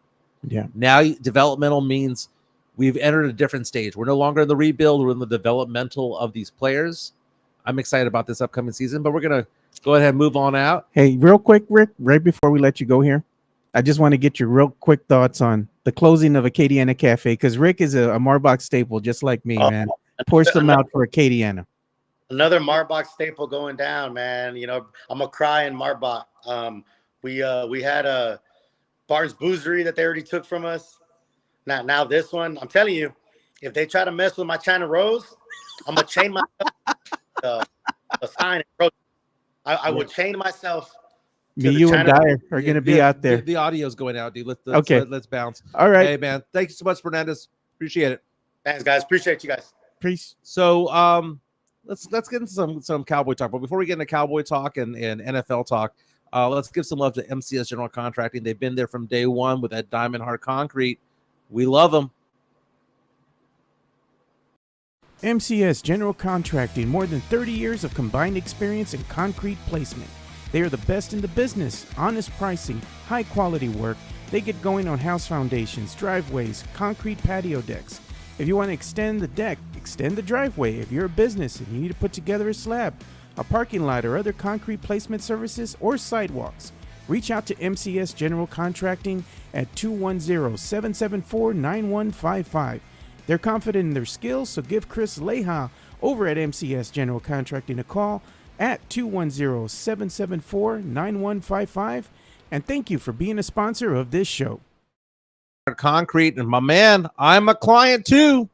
[SPEAKER 3] Yeah.
[SPEAKER 2] Now developmental means we've entered a different stage. We're no longer in the rebuild. We're in the developmental of these players. I'm excited about this upcoming season, but we're going to go ahead and move on out.
[SPEAKER 3] Hey, real quick, Rik, right before we let you go here, I just want to get your real quick thoughts on the closing of Acadiana Cafe, because Rik is a Marbach staple just like me, man. Pour some out for Acadiana.
[SPEAKER 5] Another Marbach staple going down, man. I'm a cry in Marbach. We had a Barnes Boozery that they already took from us. Now this one, I'm telling you, if they try to mess with my China Rose, I'm gonna chain myself a sign. I would chain myself.
[SPEAKER 3] Me, you, and Dyer are going to be out there.
[SPEAKER 2] The audio's going out, dude. Let's bounce.
[SPEAKER 3] All right.
[SPEAKER 2] Hey, man. Thank you so much, Fernandez. Appreciate it.
[SPEAKER 5] Thanks, guys. Appreciate you guys.
[SPEAKER 3] Peace.
[SPEAKER 2] So let's get into some Cowboy talk. But before we get into Cowboy talk and NFL talk, let's give some love to MCS General Contracting. They've been there from day one with that Diamond Hard Concrete. We love them.
[SPEAKER 3] MCS General Contracting, more than 30 years of combined experience in concrete placement. They are the best in the business, honest pricing, high quality work. They get going on house foundations, driveways, concrete patio decks. If you want to extend the deck, extend the driveway. If you're a business and you need to put together a slab, a parking lot, or other concrete placement services or sidewalks, reach out to MCS General Contracting at 210-774-9155. They're confident in their skills, so give Chris Leha over at MCS General Contracting a call at 210-774-9155. And thank you for being a sponsor of this show.
[SPEAKER 2] Concrete, and my man, I'm a client too.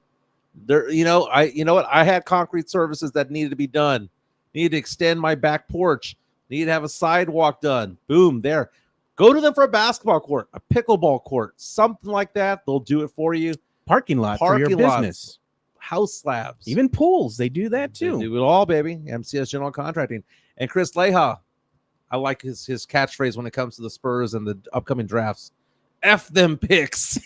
[SPEAKER 2] There, I had concrete services that needed to be done. Needed to extend my back porch. Needed to have a sidewalk done. Boom, there. Go to them for a basketball court, a pickleball court, something like that. They'll do it for you.
[SPEAKER 3] Parking lot for your business.
[SPEAKER 2] House slabs.
[SPEAKER 3] Even pools, they do that too.
[SPEAKER 2] They do it all, baby. MCS General Contracting. And Chris Leha, I like his catchphrase when it comes to the Spurs and the upcoming drafts. F them picks.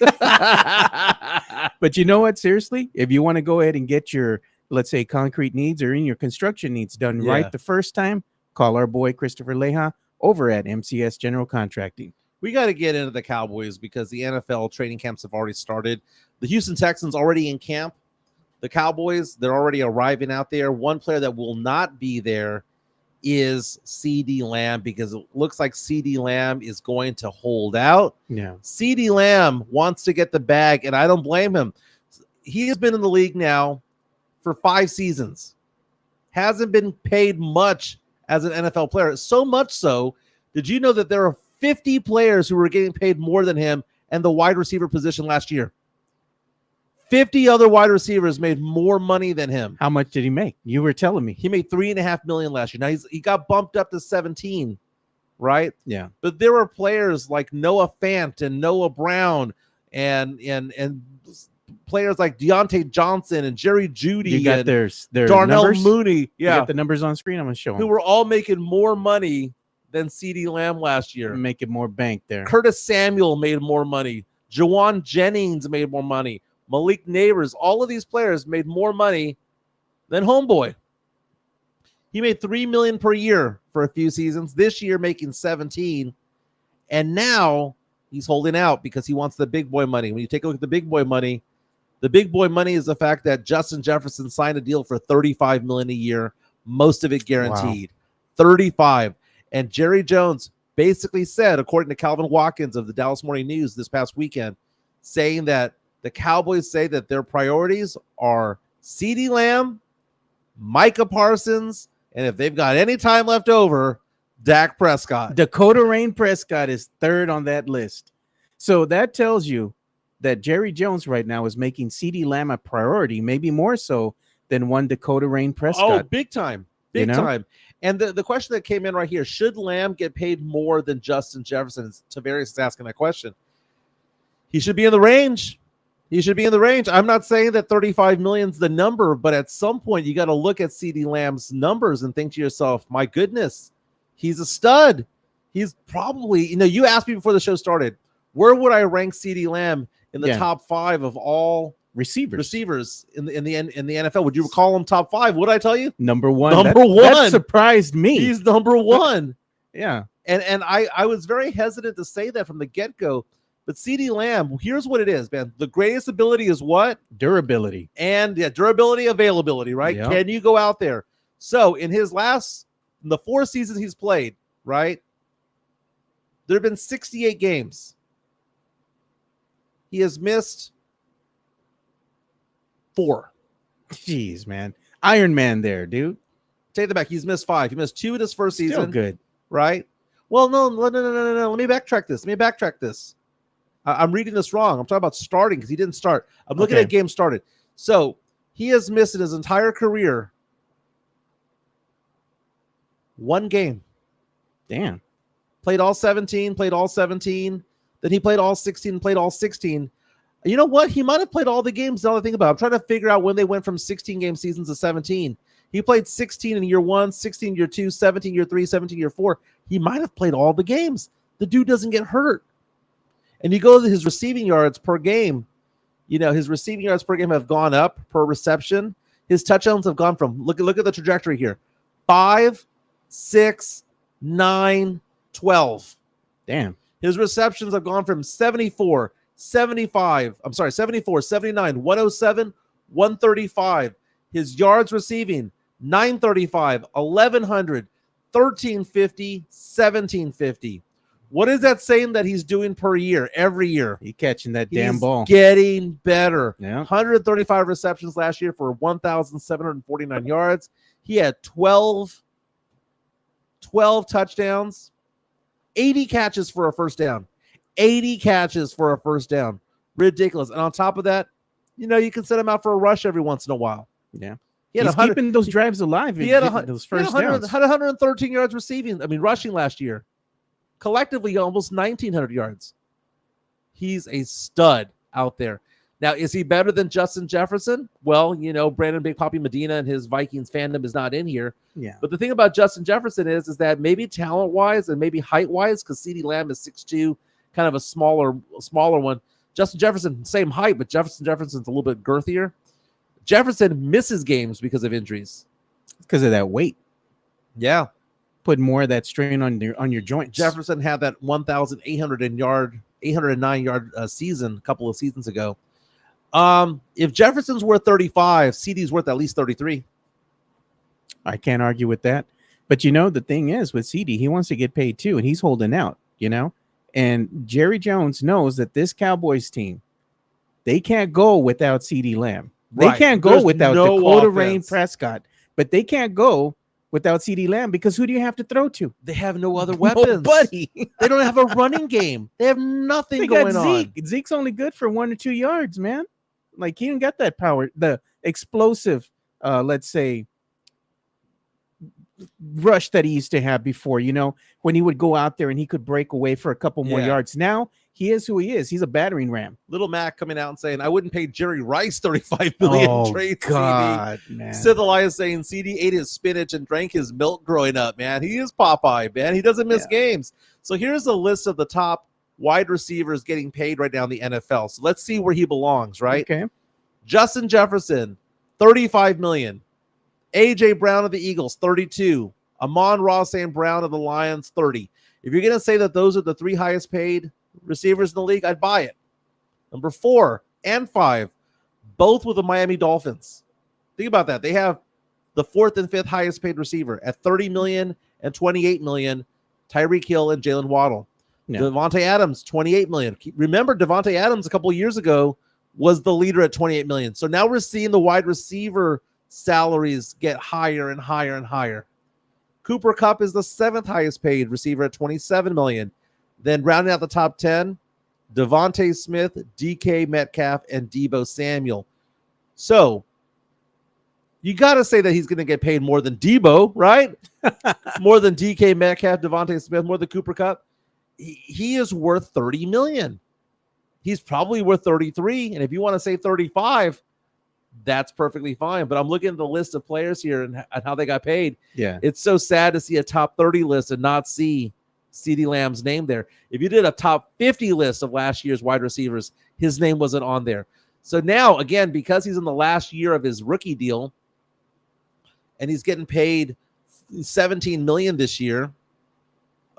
[SPEAKER 3] But you know what? Seriously, if you want to go ahead and get your, let's say, concrete needs or in your construction needs done right the first time, call our boy Christopher Leha over at MCS General Contracting.
[SPEAKER 2] We got to get into the Cowboys because the NFL training camps have already started. The Houston Texans already in camp. The Cowboys, they're already arriving out there. One player that will not be there is CeeDee Lamb, because it looks like CeeDee Lamb is going to hold out.
[SPEAKER 3] Yeah.
[SPEAKER 2] CeeDee Lamb wants to get the bag, and I don't blame him. He has been in the league now for 5 seasons. Hasn't been paid much as an NFL player. So much so, did you know that there are 50 players who were getting paid more than him and the wide receiver position last year? 50 other wide receivers made more money than him.
[SPEAKER 3] How much did he make? You were telling me.
[SPEAKER 2] He made $3.5 million last year. Now he got bumped up to 17, right?
[SPEAKER 3] Yeah.
[SPEAKER 2] But there were players like Noah Fant and Noah Brown and players like Deontay Johnson and Jerry Jeudy.
[SPEAKER 3] You got their
[SPEAKER 2] Darnell
[SPEAKER 3] numbers?
[SPEAKER 2] Mooney. Yeah.
[SPEAKER 3] You got the numbers on screen. I'm going to show them.
[SPEAKER 2] Who were all making more money than CeeDee Lamb last year.
[SPEAKER 3] Making more bank there.
[SPEAKER 2] Curtis Samuel made more money. Jawan Jennings made more money. Malik Neighbors, all of these players made more money than Homeboy. He made $3 million per year for a few seasons. This year, making 17, and now He's holding out because he wants the big boy money. When you take a look at the big boy money is the fact that Justin Jefferson signed a deal for $35 million a year, most of it guaranteed. Wow. 35. And Jerry Jones basically said, according to Calvin Watkins of the Dallas Morning News this past weekend, saying that the Cowboys say that their priorities are CeeDee Lamb, Micah Parsons, and if they've got any time left over, Dak Prescott.
[SPEAKER 3] Dakota Rain Prescott is third on that list. So that tells you that Jerry Jones right now is making CeeDee Lamb a priority, maybe more so than one Dakota Rain Prescott.
[SPEAKER 2] Oh, big time. Big time. And the question that came in right here, should Lamb get paid more than Justin Jefferson? Tavares is asking that question. He should be in the range. He should be in the range. I'm not saying that 35 million is the number, but at some point you got to look at CeeDee Lamb's numbers and think to yourself, my goodness, he's a stud. He's probably, you asked me before the show started, where would I rank CeeDee Lamb in the top 5 of all receivers in the NFL? Would you call him top 5? What did I tell you?
[SPEAKER 3] Number one.
[SPEAKER 2] That
[SPEAKER 3] surprised me.
[SPEAKER 2] He's number 1.
[SPEAKER 3] Yeah.
[SPEAKER 2] And I was very hesitant to say that from the get-go. But CeeDee Lamb, here's what it is, man. The greatest ability is what?
[SPEAKER 3] Durability.
[SPEAKER 2] And durability, availability, right? Yep. Can you go out there? So in the 4 seasons he's played, right? There have been 68 games. He has missed 4.
[SPEAKER 3] Jeez, man. Iron Man there, dude.
[SPEAKER 2] Take that back. He's missed 5. He missed 2 in his first season.
[SPEAKER 3] Still good.
[SPEAKER 2] Right? Well, no. Let me backtrack this. I'm reading this wrong. I'm talking about starting because he didn't start. I'm looking at games started. So he has missed in his entire career 1 game.
[SPEAKER 3] Damn.
[SPEAKER 2] Played all 17. Then he played all 16, played all 16. You know what? He might have played all the games. Now I think about it. I'm trying to figure out when they went from 16-game seasons to 17. He played 16 in year 1, 16 year 2, 17 year 3, 17 year 4. He might have played all the games. The dude doesn't get hurt. And you go to his receiving yards per game. His receiving yards per game have gone up per reception. His touchdowns have gone from, look at the trajectory here, 5, 6, 9, 12.
[SPEAKER 3] Damn.
[SPEAKER 2] His receptions have gone from 74, 79, 107, 135. His yards receiving, 935, 1100, 1350, 1750. What is that saying that he's doing per year, every year?
[SPEAKER 3] He's catching that damn ball.
[SPEAKER 2] Getting better.
[SPEAKER 3] Yeah.
[SPEAKER 2] 135 receptions last year for 1,749 yards. He had 12 touchdowns, 80 catches for a first down. 80 catches for a first down. Ridiculous. And on top of that, you can set him out for a rush every once in a while.
[SPEAKER 3] Yeah. He's keeping those drives alive.
[SPEAKER 2] He had
[SPEAKER 3] those first downs.
[SPEAKER 2] Had 113 yards rushing last year. Collectively, almost 1,900 yards. He's a stud out there. Now, is he better than Justin Jefferson? Well, Brandon Big Papi Medina and his Vikings fandom is not in here.
[SPEAKER 3] Yeah.
[SPEAKER 2] But the thing about Justin Jefferson is that maybe talent-wise and maybe height-wise, because CeeDee Lamb is 6'2", kind of a smaller one. Justin Jefferson, same height, but Jefferson's a little bit girthier. Jefferson misses games because of injuries.
[SPEAKER 3] Because of that weight.
[SPEAKER 2] Yeah.
[SPEAKER 3] Put more of that strain on your joints.
[SPEAKER 2] Jefferson had that 1,809 yard season a couple of seasons ago. If Jefferson's worth 35, CeeDee's worth at least 33.
[SPEAKER 3] I can't argue with that. But the thing is with CeeDee, he wants to get paid too, and he's holding out, And Jerry Jones knows that this Cowboys team, they can't go without CeeDee Lamb. They can't go without Dakota Rain Prescott, but they can't go without CeeDee Lamb because who do you have to throw to?
[SPEAKER 2] They have no other weapons.
[SPEAKER 3] Nobody.
[SPEAKER 2] They don't have a running game. They have nothing going on.
[SPEAKER 3] Zeke's only good for 1 or 2 yards, man. Like, he didn't get that power, the explosive, let's say, rush that he used to have before, when he would go out there and he could break away for a couple more yards. Now, he is who he is. He's a battering ram.
[SPEAKER 2] Little Mac coming out and saying, I wouldn't pay Jerry Rice $35 million trade
[SPEAKER 3] God,
[SPEAKER 2] CeeDee.
[SPEAKER 3] man.
[SPEAKER 2] Sith Elias saying CeeDee ate his spinach and drank his milk growing up, man. He is Popeye, man. He doesn't miss games. So here's a list of the top wide receivers getting paid right now in the NFL. So let's see where he belongs, right?
[SPEAKER 3] Okay.
[SPEAKER 2] Justin Jefferson, $35 million. A.J. Brown of the Eagles, 32. Amon-Ra St. Brown of the Lions, 30. If you're going to say that those are the 3 highest paid receivers in the league, I'd buy it. Number 4 and 5, both with the Miami Dolphins. Think about that. They have the 4th and 5th highest paid receiver at $30 million and $28 million, Tyreek Hill and Jalen Waddle. Yeah. Devontae Adams, $28 million. Remember, Devontae Adams a couple of years ago was the leader at $28 million. So now we're seeing the wide receiver salaries get higher and higher and higher. Cooper Kupp is the 7th highest paid receiver at $27 million. Then rounding out the top 10, Devontae Smith, DK Metcalf, and Deebo Samuel. So you got to say that he's going to get paid more than Deebo, right? More than DK Metcalf, Devontae Smith, more than Cooper Kupp. He is worth $30 million. He's probably worth 33. And if you want to say 35, that's perfectly fine. But I'm looking at the list of players here and how they got paid. Yeah. It's so sad to see a top 30 list and not see CeeDee Lamb's name there. If you did a top 50 list of last year's wide receivers, his name wasn't on there. So now, again, because he's in the last year of his rookie deal and he's getting paid $17 million this year,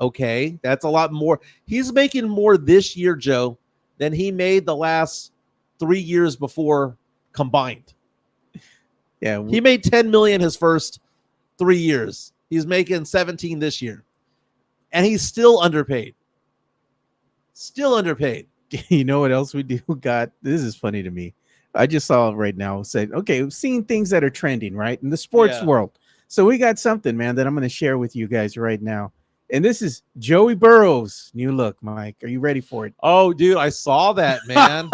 [SPEAKER 2] okay, that's a lot more. He's making more this year, Joe, than he made the last 3 years before combined. Yeah, he made $10 million his first 3 years. He's making 17 this year, and he's still underpaid. Still underpaid.
[SPEAKER 3] You know what else we do got? This is funny to me. I just saw right now said, okay, we've seen things that are trending, right, in the sports world. So we got something, man, that I'm going to share with you guys right now. And this is Joey Burrow's new look, Mike. Are you ready for it?
[SPEAKER 2] Oh, dude, I saw that, man.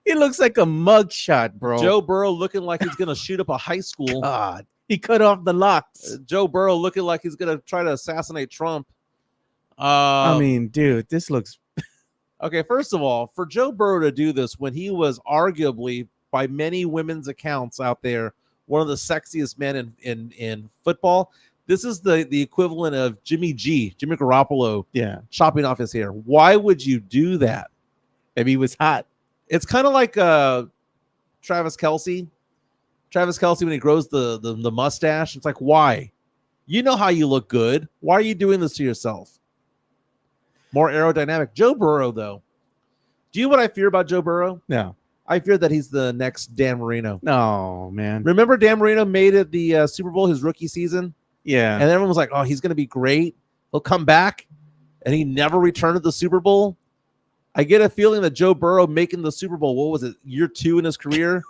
[SPEAKER 3] It looks like a mugshot, bro.
[SPEAKER 2] Joe Burrow looking like he's going to shoot up a high school.
[SPEAKER 3] God, he cut off the locks.
[SPEAKER 2] Joe Burrow looking like he's going to try to assassinate Trump.
[SPEAKER 3] I mean, dude, this looks...
[SPEAKER 2] Okay, first of all, for Joe Burrow to do this when he was arguably, by many women's accounts out there, one of the sexiest men in football, this is the equivalent of Jimmy Garoppolo chopping off his hair. Why would you do that?
[SPEAKER 3] Maybe he was hot.
[SPEAKER 2] It's kind of like Travis Kelce. Travis Kelce, when he grows the mustache, it's like, why? You know how you look good. Why are you doing this to yourself? More aerodynamic. Joe Burrow, though. Do you know what I fear about Joe Burrow?
[SPEAKER 3] No.
[SPEAKER 2] I fear that he's the next Dan Marino.
[SPEAKER 3] No, man.
[SPEAKER 2] Remember Dan Marino made it the Super Bowl his rookie season?
[SPEAKER 3] Yeah.
[SPEAKER 2] And everyone was like, oh, he's going to be great. He'll come back. And he never returned to the Super Bowl. I get a feeling that Joe Burrow making the Super Bowl, what was it, year 2 in his career?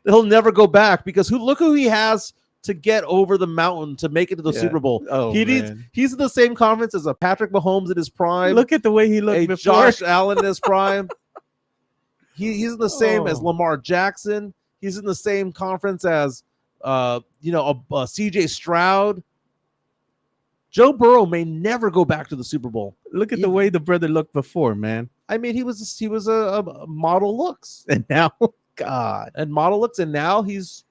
[SPEAKER 2] He'll never go back because look who he has to get over the mountain to make it to the Super Bowl.
[SPEAKER 3] Oh,
[SPEAKER 2] he's in the same conference as a Patrick Mahomes in his prime.
[SPEAKER 3] Look at the way he looked before.
[SPEAKER 2] Josh Allen in his prime. He's in the same as Lamar Jackson. He's in the same conference as CJ Stroud. Joe Burrow may never go back to the Super Bowl.
[SPEAKER 3] Look at the way the brother looked before, man.
[SPEAKER 2] I mean, he was a model looks,
[SPEAKER 3] and now, God,
[SPEAKER 2] and model looks, and now he's,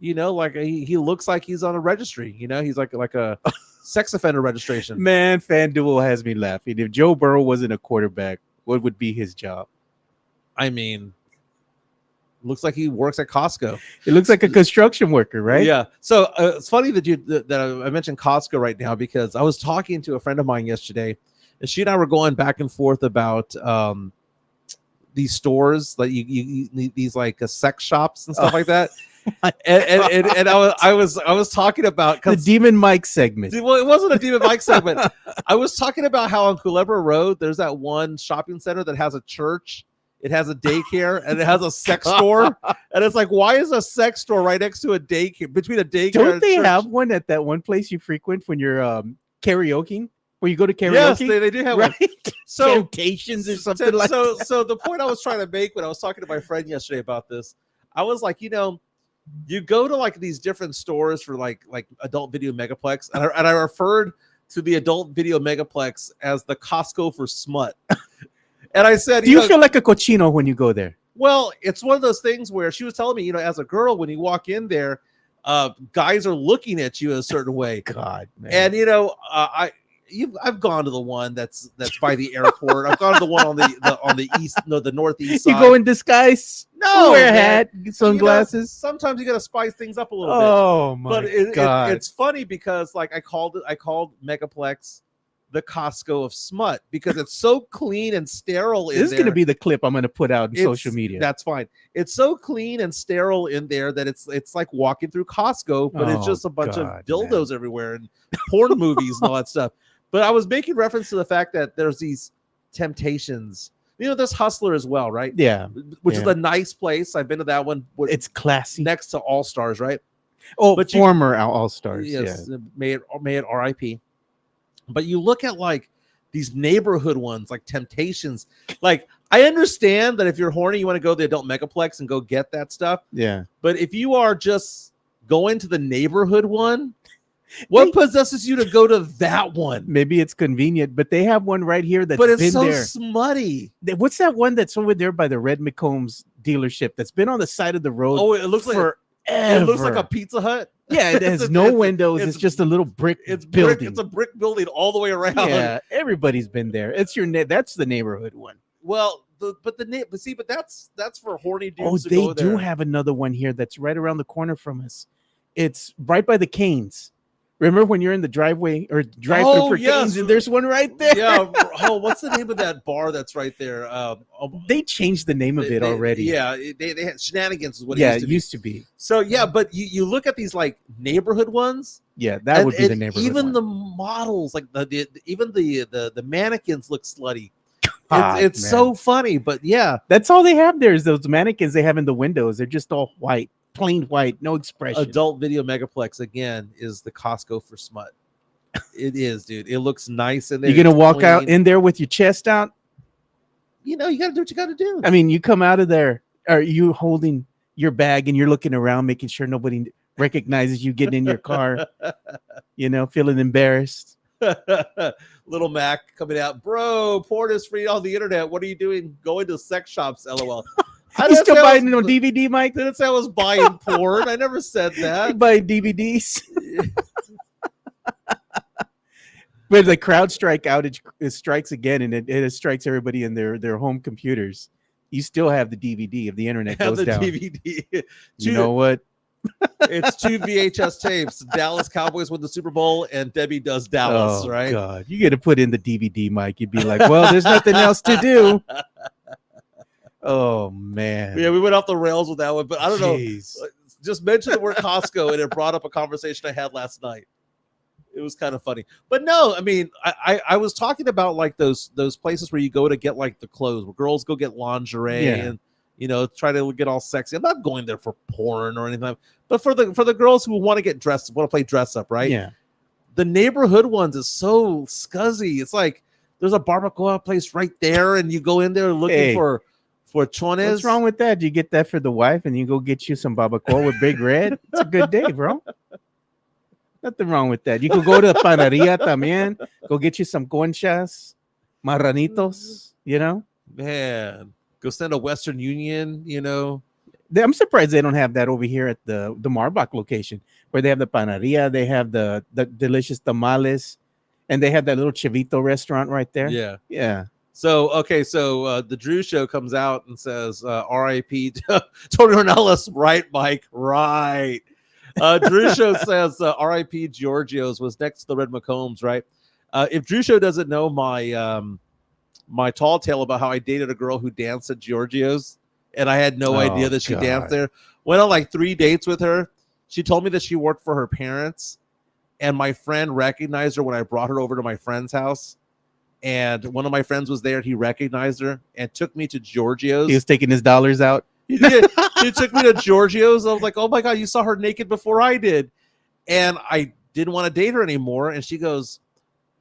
[SPEAKER 2] like he looks like he's on a registry. He's like a sex offender registration.
[SPEAKER 3] Man, FanDuel has me laughing. If Joe Burrow wasn't a quarterback, what would be his job?
[SPEAKER 2] I mean, looks like he works at Costco.
[SPEAKER 3] It looks like a construction worker, right?
[SPEAKER 2] Yeah. So it's funny that I mentioned Costco right now because I was talking to a friend of mine yesterday, and she and I were going back and forth about these stores, like you these like sex shops and stuff like that. and I was talking about
[SPEAKER 3] the Demon Mike segment.
[SPEAKER 2] Well, it wasn't a Demon Mike segment. I was talking about how on Culebra Road there's that one shopping center that has a church. It has a daycare and it has a sex store. And it's like, why is a sex store right next to a daycare, between a daycare
[SPEAKER 3] Don't
[SPEAKER 2] and
[SPEAKER 3] they
[SPEAKER 2] church?
[SPEAKER 3] have one at that one place you frequent when you're karaokeing? Where you go to karaoke?
[SPEAKER 2] Yes, they do have
[SPEAKER 3] right?
[SPEAKER 2] one. So,
[SPEAKER 3] Temptations or something like that.
[SPEAKER 2] So the point I was trying to make when I was talking to my friend yesterday about this, I was like, you go to like these different stores for like adult video megaplex. And I referred to the adult video megaplex as the Costco for smut. And I said,
[SPEAKER 3] do you feel like a cochino when you go there?
[SPEAKER 2] Well, it's one of those things where she was telling me, as a girl, when you walk in there, guys are looking at you a certain way.
[SPEAKER 3] God, man.
[SPEAKER 2] And I've gone to the one that's by the airport. I've gone to the one on the northeast side.
[SPEAKER 3] You go in disguise?
[SPEAKER 2] No,
[SPEAKER 3] wear a hat, sunglasses.
[SPEAKER 2] Sometimes you got to spice things up a little bit.
[SPEAKER 3] Oh my God!
[SPEAKER 2] It's funny because like I called Megaplex the Costco of smut because it's so clean and sterile in
[SPEAKER 3] This is
[SPEAKER 2] there.
[SPEAKER 3] going to be the clip I'm going to put out on social media.
[SPEAKER 2] That's fine. It's so clean and sterile in there that it's like walking through Costco, but it's just a bunch of dildos everywhere and porn movies and all that stuff. But I was making reference to the fact that there's these Temptations. There's Hustler as well, right?
[SPEAKER 3] Yeah.
[SPEAKER 2] Which is a nice place. I've been to that one.
[SPEAKER 3] It's classy.
[SPEAKER 2] Next to All Stars, right?
[SPEAKER 3] Oh, but former All Stars.
[SPEAKER 2] Yes. Yeah. May it RIP. But you look at like these neighborhood ones, like Temptations. Like, I understand that if you're horny, you want to go to the adult megaplex and go get that stuff.
[SPEAKER 3] Yeah.
[SPEAKER 2] But if you are just going to the neighborhood one, what possesses you to go to that one?
[SPEAKER 3] Maybe it's convenient, but they have one right here that's
[SPEAKER 2] but it's
[SPEAKER 3] been
[SPEAKER 2] so
[SPEAKER 3] there.
[SPEAKER 2] Smutty.
[SPEAKER 3] What's that one that's over there by the Red McCombs dealership that's been on the side of the road?
[SPEAKER 2] Oh, it looks like it looks like a Pizza Hut.
[SPEAKER 3] Yeah, it has no windows. It's just a little brick building.
[SPEAKER 2] It's a brick building all the way around.
[SPEAKER 3] Yeah, everybody's been there. It's that's the neighborhood one.
[SPEAKER 2] Well, but that's for horny dudes.
[SPEAKER 3] Oh, they do have another one here that's right around the corner from us. It's right by the Canes. Remember when you're in the driveway or drive-through for Canes, and there's one right there?
[SPEAKER 2] Yeah. Oh, what's the name of that bar that's right there?
[SPEAKER 3] They changed the name of it already.
[SPEAKER 2] Yeah, they had Shenanigans is what
[SPEAKER 3] it used to be.
[SPEAKER 2] So yeah, but you look at these like neighborhood ones.
[SPEAKER 3] Yeah, that would be the neighborhood.
[SPEAKER 2] Even
[SPEAKER 3] one.
[SPEAKER 2] The models, like the mannequins look slutty. It's so funny, but yeah,
[SPEAKER 3] that's all they have there is those mannequins they have in the windows. They're just all white. Plain white, no expression.
[SPEAKER 2] Adult Video Megaplex again is the Costco for smut. It is, dude. It looks nice in there.
[SPEAKER 3] You're gonna walk out in there with your chest out.
[SPEAKER 2] You gotta do what you gotta do.
[SPEAKER 3] I mean, you come out of there. Are you holding your bag and you're looking around, making sure nobody recognizes you getting in your car? Feeling embarrassed.
[SPEAKER 2] Little Mac coming out, bro. Porn is free on the internet. What are you doing? Going to sex shops? LOL.
[SPEAKER 3] You still buying it on DVD, Mike?
[SPEAKER 2] Didn't say I was buying porn. I never said that.
[SPEAKER 3] You buy DVDs. When the crowd strike outage strikes again, and it strikes everybody in their home computers, you still have the DVD if the internet goes down.
[SPEAKER 2] DVD.
[SPEAKER 3] You know what?
[SPEAKER 2] It's 2 VHS tapes. Dallas Cowboys win the Super Bowl, and Debbie does Dallas. Right?
[SPEAKER 3] God, you got to put in the DVD, Mike. You'd be like, well, there's nothing else to do. Oh man.
[SPEAKER 2] Yeah, we went off the rails with that one, but I don't know. Just mention the word Costco and it brought up a conversation I had last night. It was kind of funny. But no, I mean, I was talking about like those places where you go to get like the clothes, where girls go get lingerie and try to get all sexy. I'm not going there for porn or anything, but for the girls who want to get dressed, want to play dress up, right?
[SPEAKER 3] Yeah.
[SPEAKER 2] The neighborhood ones is so scuzzy. It's like there's a barbacoa place right there, and you go in there looking for chones.
[SPEAKER 3] What's wrong with that? You get that for the wife, and you go get you some barbacoa with Big Red. It's a good day, bro. Nothing wrong with that. You could go to the panaderia también. Go get you some conchas, marranitos.
[SPEAKER 2] Man, go send a Western Union.
[SPEAKER 3] I'm surprised they don't have that over here at the Marbach location, where they have the panaderia, they have the delicious tamales, and they have that little Chivito restaurant right there. Yeah.
[SPEAKER 2] So the Drew Show comes out and says, R.I.P. Tony Ornelas, right, Mike? Right. Drew Show says, R.I.P. Giorgio's was next to the Red McCombs, right? If Drew Show doesn't know my tall tale about how I dated a girl who danced at Giorgio's, and I had no idea that she danced there. Went on like 3 dates with her. She told me that she worked for her parents, and my friend recognized her when I brought her over to my friend's house. And one of my friends was there. He recognized her and took me to Giorgio's.
[SPEAKER 3] He was taking his dollars out.
[SPEAKER 2] He did. He took me to Giorgio's. I was like, oh my God, you saw her naked before I did. And I didn't want to date her anymore. And she goes,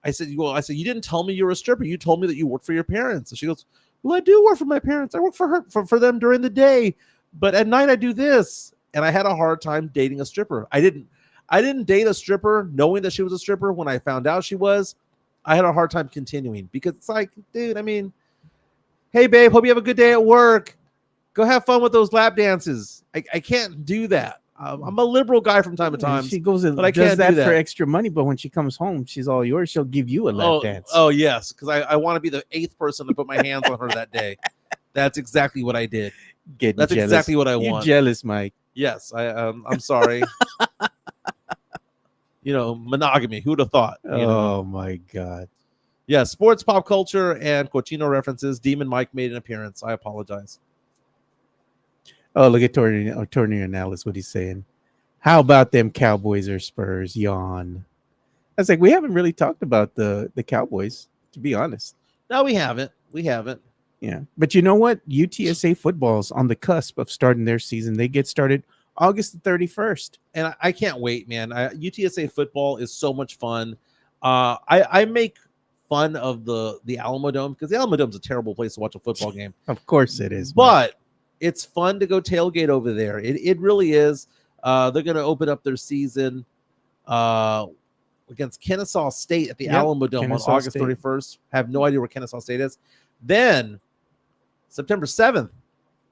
[SPEAKER 2] I said, you didn't tell me you were a stripper. You told me that you worked for your parents. And she goes, well, I do work for my parents. I work for them during the day, but at night I do this. And I had a hard time dating a stripper. I didn't date a stripper knowing that she was a stripper. When I found out she was, I had a hard time continuing because it's like, dude, I mean, hey, babe, hope you have a good day at work. Go have fun with those lap dances. I can't do that. I'm a liberal guy from time to time.
[SPEAKER 3] She goes and does that for extra money, but when she comes home, she's all yours. She'll give you a lap dance.
[SPEAKER 2] Oh, yes, because I want to be the 8th person to put my hands on her that day. That's exactly what I did. That's jealous. Exactly what I want.
[SPEAKER 3] You're jealous, Mike.
[SPEAKER 2] Yes, I'm sorry. Monogamy. Who would have thought?
[SPEAKER 3] Oh my God.
[SPEAKER 2] Yeah, sports, pop culture, and cochino references. Demon Mike made an appearance. I apologize.
[SPEAKER 3] Oh, look at Tornio Analysis. What he's saying. How about them Cowboys or Spurs? Yawn. I was like, we haven't really talked about the Cowboys, to be honest.
[SPEAKER 2] No, we haven't. We haven't.
[SPEAKER 3] Yeah. But you know what? UTSA football's on the cusp of starting their season. They get started August the 31st.
[SPEAKER 2] And I can't wait, man. UTSA football is so much fun. I make fun of the Alamo Dome because the Alamo Dome is a terrible place to watch a football game.
[SPEAKER 3] Of course it is.
[SPEAKER 2] But it's fun to go tailgate over there. It really is. They're going to open up their season against Kennesaw State at the Alamo Dome
[SPEAKER 3] Kennesaw
[SPEAKER 2] on August 31st. Have no idea where Kennesaw State is. Then September 7th,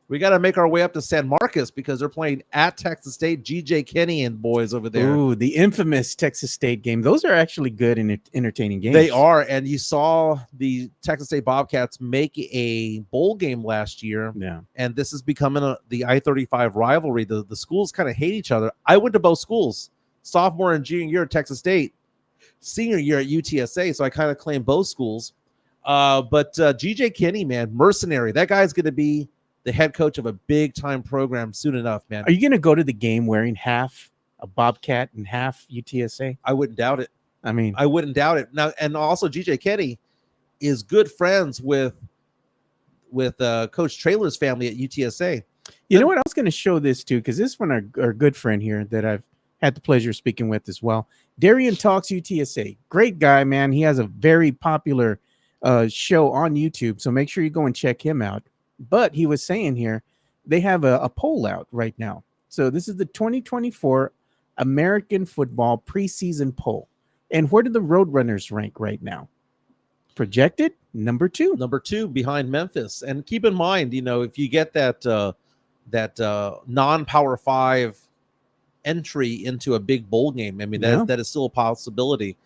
[SPEAKER 2] we got to make our way up to San Marcos because they're playing at Texas State. GJ Kenny and boys over there.
[SPEAKER 3] Ooh, the infamous Texas State game. Those are actually good and entertaining games.
[SPEAKER 2] They are. And you saw the Texas State Bobcats make a bowl game last year.
[SPEAKER 3] Yeah.
[SPEAKER 2] And this is becoming the I-35 rivalry. The schools kind of hate each other. I went to both schools, sophomore and junior year at Texas State, senior year at UTSA. So I kind of claim both schools. But GJ Kenny, man, mercenary. That guy's going to be the head coach of a big time program soon enough, man.
[SPEAKER 3] Are you going to go to the game wearing half a Bobcat and half UTSA?
[SPEAKER 2] I wouldn't doubt it.
[SPEAKER 3] I
[SPEAKER 2] wouldn't doubt it. Now, and also GJ Kenny is good friends with Coach Traylor's family at UTSA.
[SPEAKER 3] You know what? I was going to show this too, because this one, our good friend here that I've had the pleasure of speaking with as well. Darian Talks UTSA. Great guy, man. He has a very popular show on YouTube. So make sure you go and check him out. But he was saying here, they have a poll out right now. So this is the 2024 American Football preseason poll. And where do the Roadrunners rank right now? Projected number 2.
[SPEAKER 2] Number 2 behind Memphis. And keep in mind, if you get that non-Power 5 entry into a big bowl game, I mean, that is still a possibility.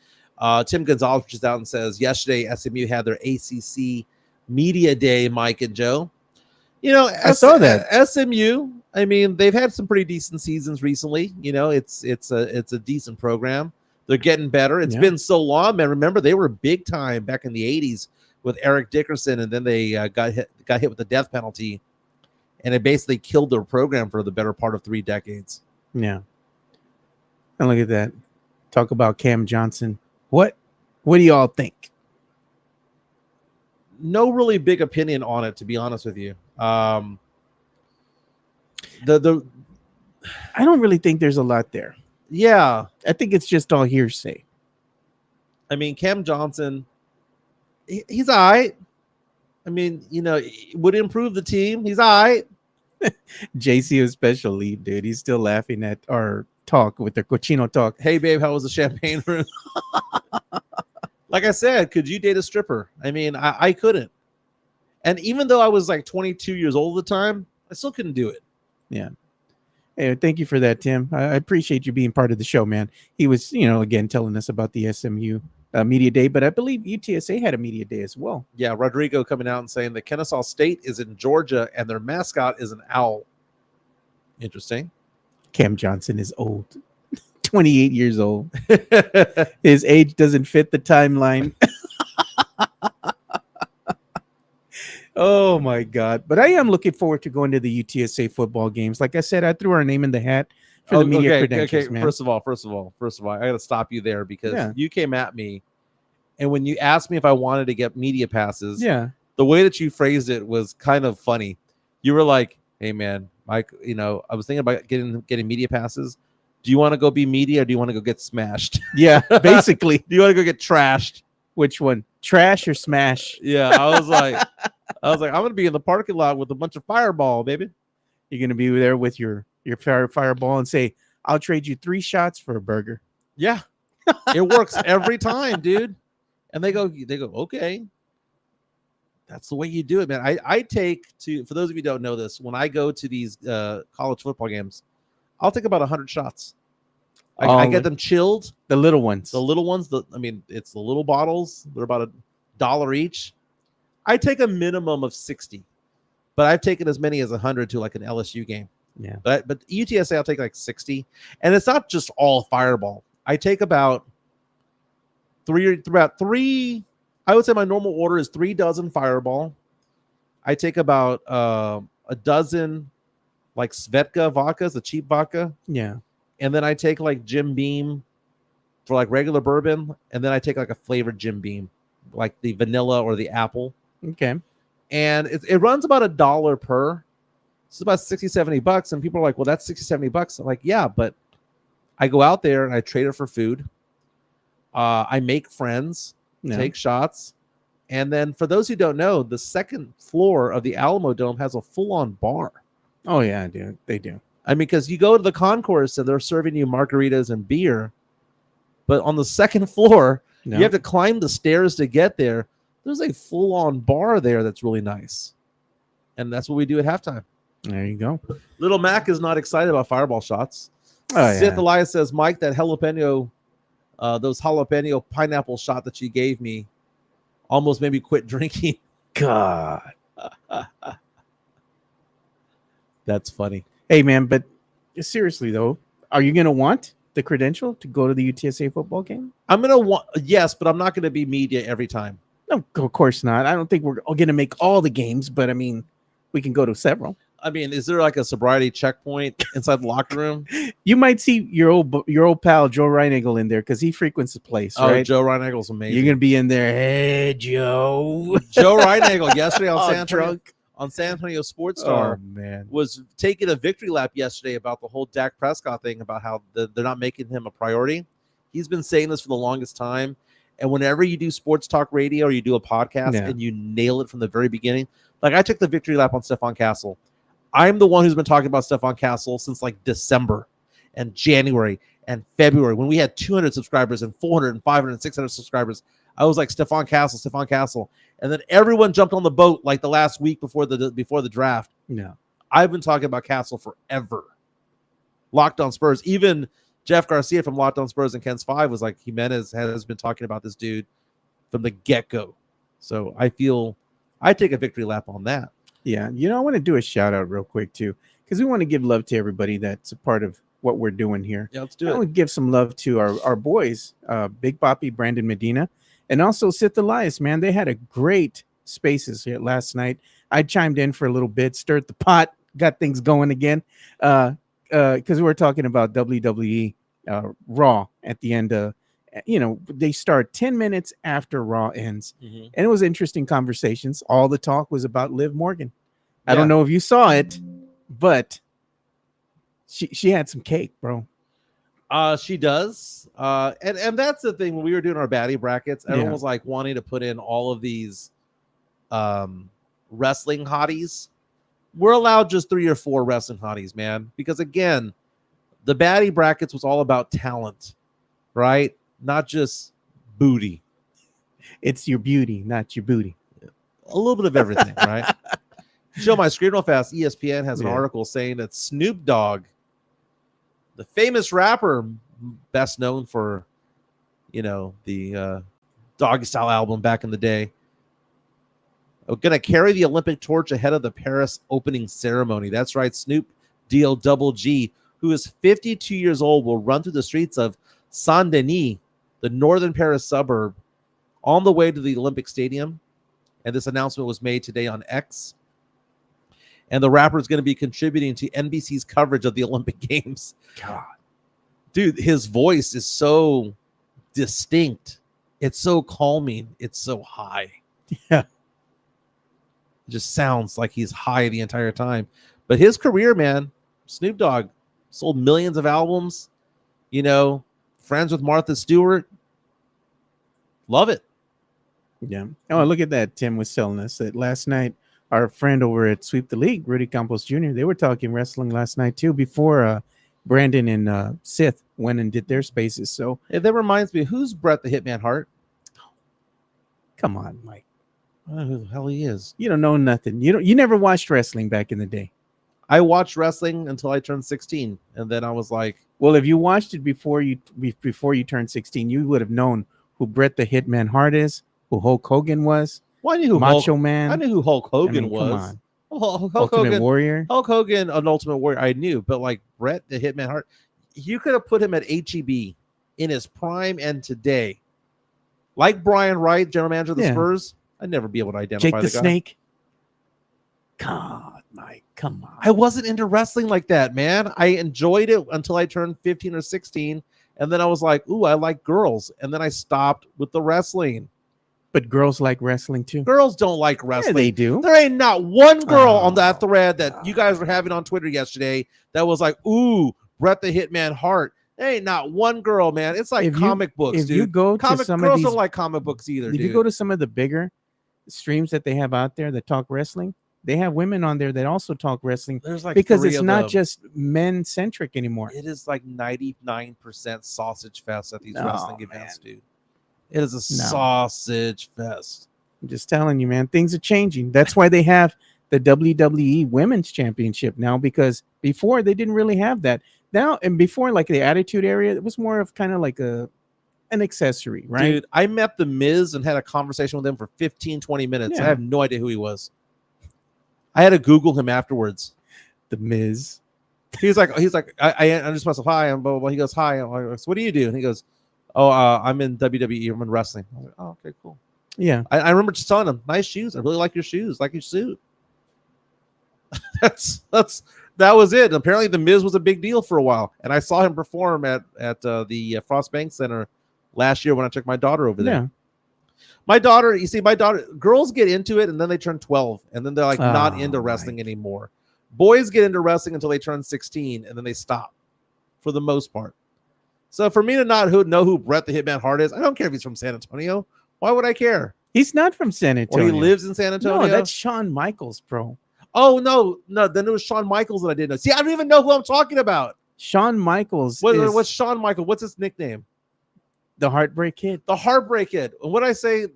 [SPEAKER 2] Tim Gonzalez reaches out and says, yesterday SMU had their ACC Media Day, Mike and Joe.
[SPEAKER 3] I saw that.
[SPEAKER 2] SMU, I mean, they've had some pretty decent seasons recently. It's a decent program. They're getting better. It's been so long, man. Remember, they were big time back in the 80s with Eric Dickerson, and then they got hit with the death penalty, and it basically killed their program for the better part of 3 decades.
[SPEAKER 3] Yeah. And look at that. Talk about Cam Johnson. What do y'all think?
[SPEAKER 2] No really big opinion on it, to be honest with you. I
[SPEAKER 3] don't really think there's a lot there.
[SPEAKER 2] Yeah.
[SPEAKER 3] I think it's just all hearsay.
[SPEAKER 2] I mean, Cam Johnson, he's all right. I mean, would improve the team. He's all right.
[SPEAKER 3] JC was special lead, dude. He's still laughing at our talk with the cochino talk.
[SPEAKER 2] Hey, babe, how was the champagne room? Like I said, could you date a stripper? I mean, I couldn't. And even though I was like 22 years old at the time, I still couldn't do it.
[SPEAKER 3] Yeah. Hey, thank you for that, Tim. I appreciate you being part of the show, man. He was, again, telling us about the SMU Media Day, but I believe UTSA had a Media Day as well.
[SPEAKER 2] Yeah, Rodrigo coming out and saying that Kennesaw State is in Georgia and their mascot is an owl. Interesting.
[SPEAKER 3] Cam Johnson is old. 28 years old. His age doesn't fit the timeline. Oh my God. But I am looking forward to going to the UTSA football games. Like I said, I threw our name in the hat for the media credentials, man.
[SPEAKER 2] First of all, I got to stop you there because you came at me, and when you asked me if I wanted to get media passes, the way that you phrased it was kind of funny. You were like, "Hey man, Mike, I was thinking about getting media passes. Do you want to go be media or do you want to go get smashed?"
[SPEAKER 3] Yeah, basically.
[SPEAKER 2] Do you want to go get trashed?
[SPEAKER 3] Which one? Trash or smash?
[SPEAKER 2] Yeah, I was like, I'm going to be in the parking lot with a bunch of fireball, baby.
[SPEAKER 3] You're going to be there with your fireball and say, "I'll trade you 3 shots for a burger."
[SPEAKER 2] Yeah, it works every time, dude. And they go, okay. That's the way you do it, man. I take for those of you who don't know this, when I go to these college football games, I'll take about 100 shots. I get them chilled.
[SPEAKER 3] The little ones.
[SPEAKER 2] The little ones. It's the little bottles. They're about $1 each. I take a minimum of 60, but I've taken as many as 100 to like an LSU game.
[SPEAKER 3] Yeah.
[SPEAKER 2] But UTSA, I'll take like 60, and it's not just all fireball. I take about three I would say my normal order is 3 dozen Fireball. I take about a dozen like Svedka vodkas, the cheap vodka.
[SPEAKER 3] Yeah.
[SPEAKER 2] And then I take like Jim Beam for like regular bourbon. And then I take like a flavored Jim Beam, like the vanilla or the apple.
[SPEAKER 3] Okay.
[SPEAKER 2] And it runs about $1 per. It's about $60-$70. And people are like, well, that's $60-$70. I'm like, yeah, but I go out there and I trade it for food. I make friends, take shots. And then for those who don't know, the second floor of the Alamo Dome has a full-on bar.
[SPEAKER 3] Oh, yeah, dude. They do.
[SPEAKER 2] I mean, because you go to the concourse and they're serving you margaritas and beer. But on the second floor, you have to climb the stairs to get there. There's a full-on bar there that's really nice. And that's what we do at halftime.
[SPEAKER 3] There you go.
[SPEAKER 2] Little Mac is not excited about fireball shots.
[SPEAKER 3] Oh,
[SPEAKER 2] Sith
[SPEAKER 3] yeah.
[SPEAKER 2] Elias says, Mike, that jalapeno, those jalapeno pineapple shot that you gave me almost made me quit drinking.
[SPEAKER 3] God.
[SPEAKER 2] That's funny.
[SPEAKER 3] Hey, man, but seriously, though, are you going to want the credential to go to the UTSA football game?
[SPEAKER 2] I'm going to want, yes, but I'm not going to be media every time.
[SPEAKER 3] No, of course not. I don't think we're going to make all the games, but I mean, we can go to several.
[SPEAKER 2] I mean, is there like a sobriety checkpoint inside the locker room?
[SPEAKER 3] You might see your old pal Joe Reinagle in there because he frequents the place,
[SPEAKER 2] Oh,
[SPEAKER 3] right?
[SPEAKER 2] Joe Reinagle's amazing.
[SPEAKER 3] You're gonna be in there. Hey, Joe.
[SPEAKER 2] Joe Reinagle yesterday on
[SPEAKER 3] Oh,
[SPEAKER 2] San Antonio Sports Star
[SPEAKER 3] man.
[SPEAKER 2] was taking a victory lap yesterday about the whole Dak Prescott thing, about how they're not making him a priority. He's been saying this for the longest time. And whenever you do sports talk radio or you do a podcast and you nail it from the very beginning, like I took the victory lap on Stephon Castle. I'm the one who's been talking about Stephon Castle since like December and January and February when we had 200 subscribers and 400 and 500 and 600 subscribers. I was like, Stephon Castle. And then everyone jumped on the boat like the last week before the draft.
[SPEAKER 3] Yeah.
[SPEAKER 2] I've been talking about Castle forever. Locked On Spurs. Even Jeff Garcia from Locked On Spurs and Ken's 5 was like, Jimenez has been talking about this dude from the get-go. So I feel I take a victory lap on that.
[SPEAKER 3] Yeah, I want to do a shout out real quick too, because we want to give love to everybody that's a part of what we're doing here.
[SPEAKER 2] Yeah, let's do
[SPEAKER 3] I
[SPEAKER 2] it.
[SPEAKER 3] want to give some love to our boys, Big Papi, Brandon Medina, and also Sith Elias, man. They had a great spaces here last night. I chimed in for a little bit, stirred the pot, got things going again, because we were talking about WWE Raw at the end of, they start 10 minutes after Raw ends.
[SPEAKER 2] Mm-hmm.
[SPEAKER 3] And it was interesting conversations. All the talk was about Liv Morgan. I don't know if you saw it, but she had some cake, bro.
[SPEAKER 2] She does. And that's the thing. When we were doing our baddie brackets, everyone was like wanting to put in all of these wrestling hotties. We're allowed just 3 or 4 wrestling hotties, man. Because again, the baddie brackets was all about talent, right? Not just booty.
[SPEAKER 3] It's your beauty, not your booty.
[SPEAKER 2] A little bit of everything, right? Show my screen real fast. ESPN has an article saying that Snoop Dogg, the famous rapper, best known for, the Doggy Style album back in the day, are going to carry the Olympic torch ahead of the Paris opening ceremony. That's right. Snoop D-O-double-G, who is 52 years old, will run through the streets of Saint-Denis, the northern Paris suburb, on the way to the Olympic Stadium. And this announcement was made today on X. And the rapper is going to be contributing to NBC's coverage of the Olympic Games.
[SPEAKER 3] God.
[SPEAKER 2] Dude, his voice is so distinct. It's so calming. It's so high.
[SPEAKER 3] Yeah.
[SPEAKER 2] It just sounds like he's high the entire time. But his career, man, Snoop Dogg sold millions of albums. Friends with Martha Stewart. Love it.
[SPEAKER 3] Yeah. Oh, look at that. Tim was telling us that last night, our friend over at Sweep the League, Rudy Campos Jr., they were talking wrestling last night too, before Brandon and Sith went and did their spaces. So
[SPEAKER 2] that reminds me, who's Bret the Hitman Hart?
[SPEAKER 3] Come on, Mike.
[SPEAKER 2] I don't know who the hell he is.
[SPEAKER 3] You don't know nothing. You never watched wrestling back in the day.
[SPEAKER 2] I watched wrestling until I turned 16, and then I was like,
[SPEAKER 3] well, if you watched it before you turned 16, you would have known who Bret the Hitman Hart is, who Hulk Hogan was.
[SPEAKER 2] Well, I knew who
[SPEAKER 3] Macho Man.
[SPEAKER 2] I knew who Hulk Hogan was.
[SPEAKER 3] Come on.
[SPEAKER 2] Well, Hulk
[SPEAKER 3] Ultimate
[SPEAKER 2] Hogan,
[SPEAKER 3] Warrior.
[SPEAKER 2] Hulk Hogan, an Ultimate Warrior, I knew, but like Bret the Hitman Hart, you could have put him at HEB in his prime and today. Like Brian Wright, general manager of the
[SPEAKER 3] Yeah.
[SPEAKER 2] Spurs, I'd never be able to identify
[SPEAKER 3] Jake the
[SPEAKER 2] the guy.
[SPEAKER 3] Snake. God, Mike, come on.
[SPEAKER 2] I wasn't into wrestling like that, man. I enjoyed it until I turned 15 or 16. And then I was like, ooh, I like girls. And then I stopped with the wrestling.
[SPEAKER 3] But girls like wrestling too.
[SPEAKER 2] Girls don't like wrestling.
[SPEAKER 3] Yeah, they do.
[SPEAKER 2] There ain't not one girl on that
[SPEAKER 3] Oh,
[SPEAKER 2] thread that you guys were having on Twitter yesterday that was like, ooh, Bret the Hitman Hart. There ain't not one girl, man. It's like comic books,
[SPEAKER 3] if
[SPEAKER 2] dude.
[SPEAKER 3] you go to
[SPEAKER 2] Comic
[SPEAKER 3] some
[SPEAKER 2] girls
[SPEAKER 3] of these,
[SPEAKER 2] don't like comic books either,
[SPEAKER 3] if
[SPEAKER 2] dude.
[SPEAKER 3] you go to some of the bigger streams that they have out there that talk wrestling, they have women on there that also talk wrestling.
[SPEAKER 2] There's like
[SPEAKER 3] because
[SPEAKER 2] 3
[SPEAKER 3] it's
[SPEAKER 2] of
[SPEAKER 3] not
[SPEAKER 2] them.
[SPEAKER 3] just men centric anymore.
[SPEAKER 2] It is like 99% sausage fest at these
[SPEAKER 3] No,
[SPEAKER 2] wrestling events,
[SPEAKER 3] man.
[SPEAKER 2] dude. It is a sausage fest.
[SPEAKER 3] I'm just telling you, man, things are changing. That's why they have the WWE Women's Championship now, because before they didn't really have that. Now, and before, like the Attitude Area, it was more of kind of like an accessory, right?
[SPEAKER 2] Dude, I met The Miz and had a conversation with him for 15, 20 minutes.
[SPEAKER 3] Yeah.
[SPEAKER 2] I have no idea who he was. I had to Google him afterwards.
[SPEAKER 3] The Miz.
[SPEAKER 2] He's like, I introduced myself. Hi, I'm blah, blah, blah. He goes, hi. I'm like, so what do you do? And he goes, oh, I'm in WWE. I'm in wrestling. I was like, oh, okay, cool.
[SPEAKER 3] Yeah.
[SPEAKER 2] I remember just telling him, nice shoes. I really like your shoes, like your suit. That was it. Apparently, The Miz was a big deal for a while, and I saw him perform at the Frost Bank Center last year when I took my daughter over there.
[SPEAKER 3] Yeah.
[SPEAKER 2] My daughter, girls get into it, and then they turn 12, and then they're like not
[SPEAKER 3] Oh,
[SPEAKER 2] into wrestling anymore. Boys get into wrestling until they turn 16, and then they stop for the most part. So for me to not know who Bret the Hitman Hart is, I don't care if he's from San Antonio. Why would I care?
[SPEAKER 3] He's not from San
[SPEAKER 2] Or
[SPEAKER 3] Antonio.
[SPEAKER 2] he lives in San Antonio?
[SPEAKER 3] No, that's Shawn Michaels, bro.
[SPEAKER 2] Oh, no. Then it was Shawn Michaels that I didn't know. See, I don't even know who I'm talking about.
[SPEAKER 3] Shawn Michaels is
[SPEAKER 2] What's Shawn Michaels? What's his nickname?
[SPEAKER 3] the Heartbreak Kid.
[SPEAKER 2] The Heartbreak Kid. And what I say,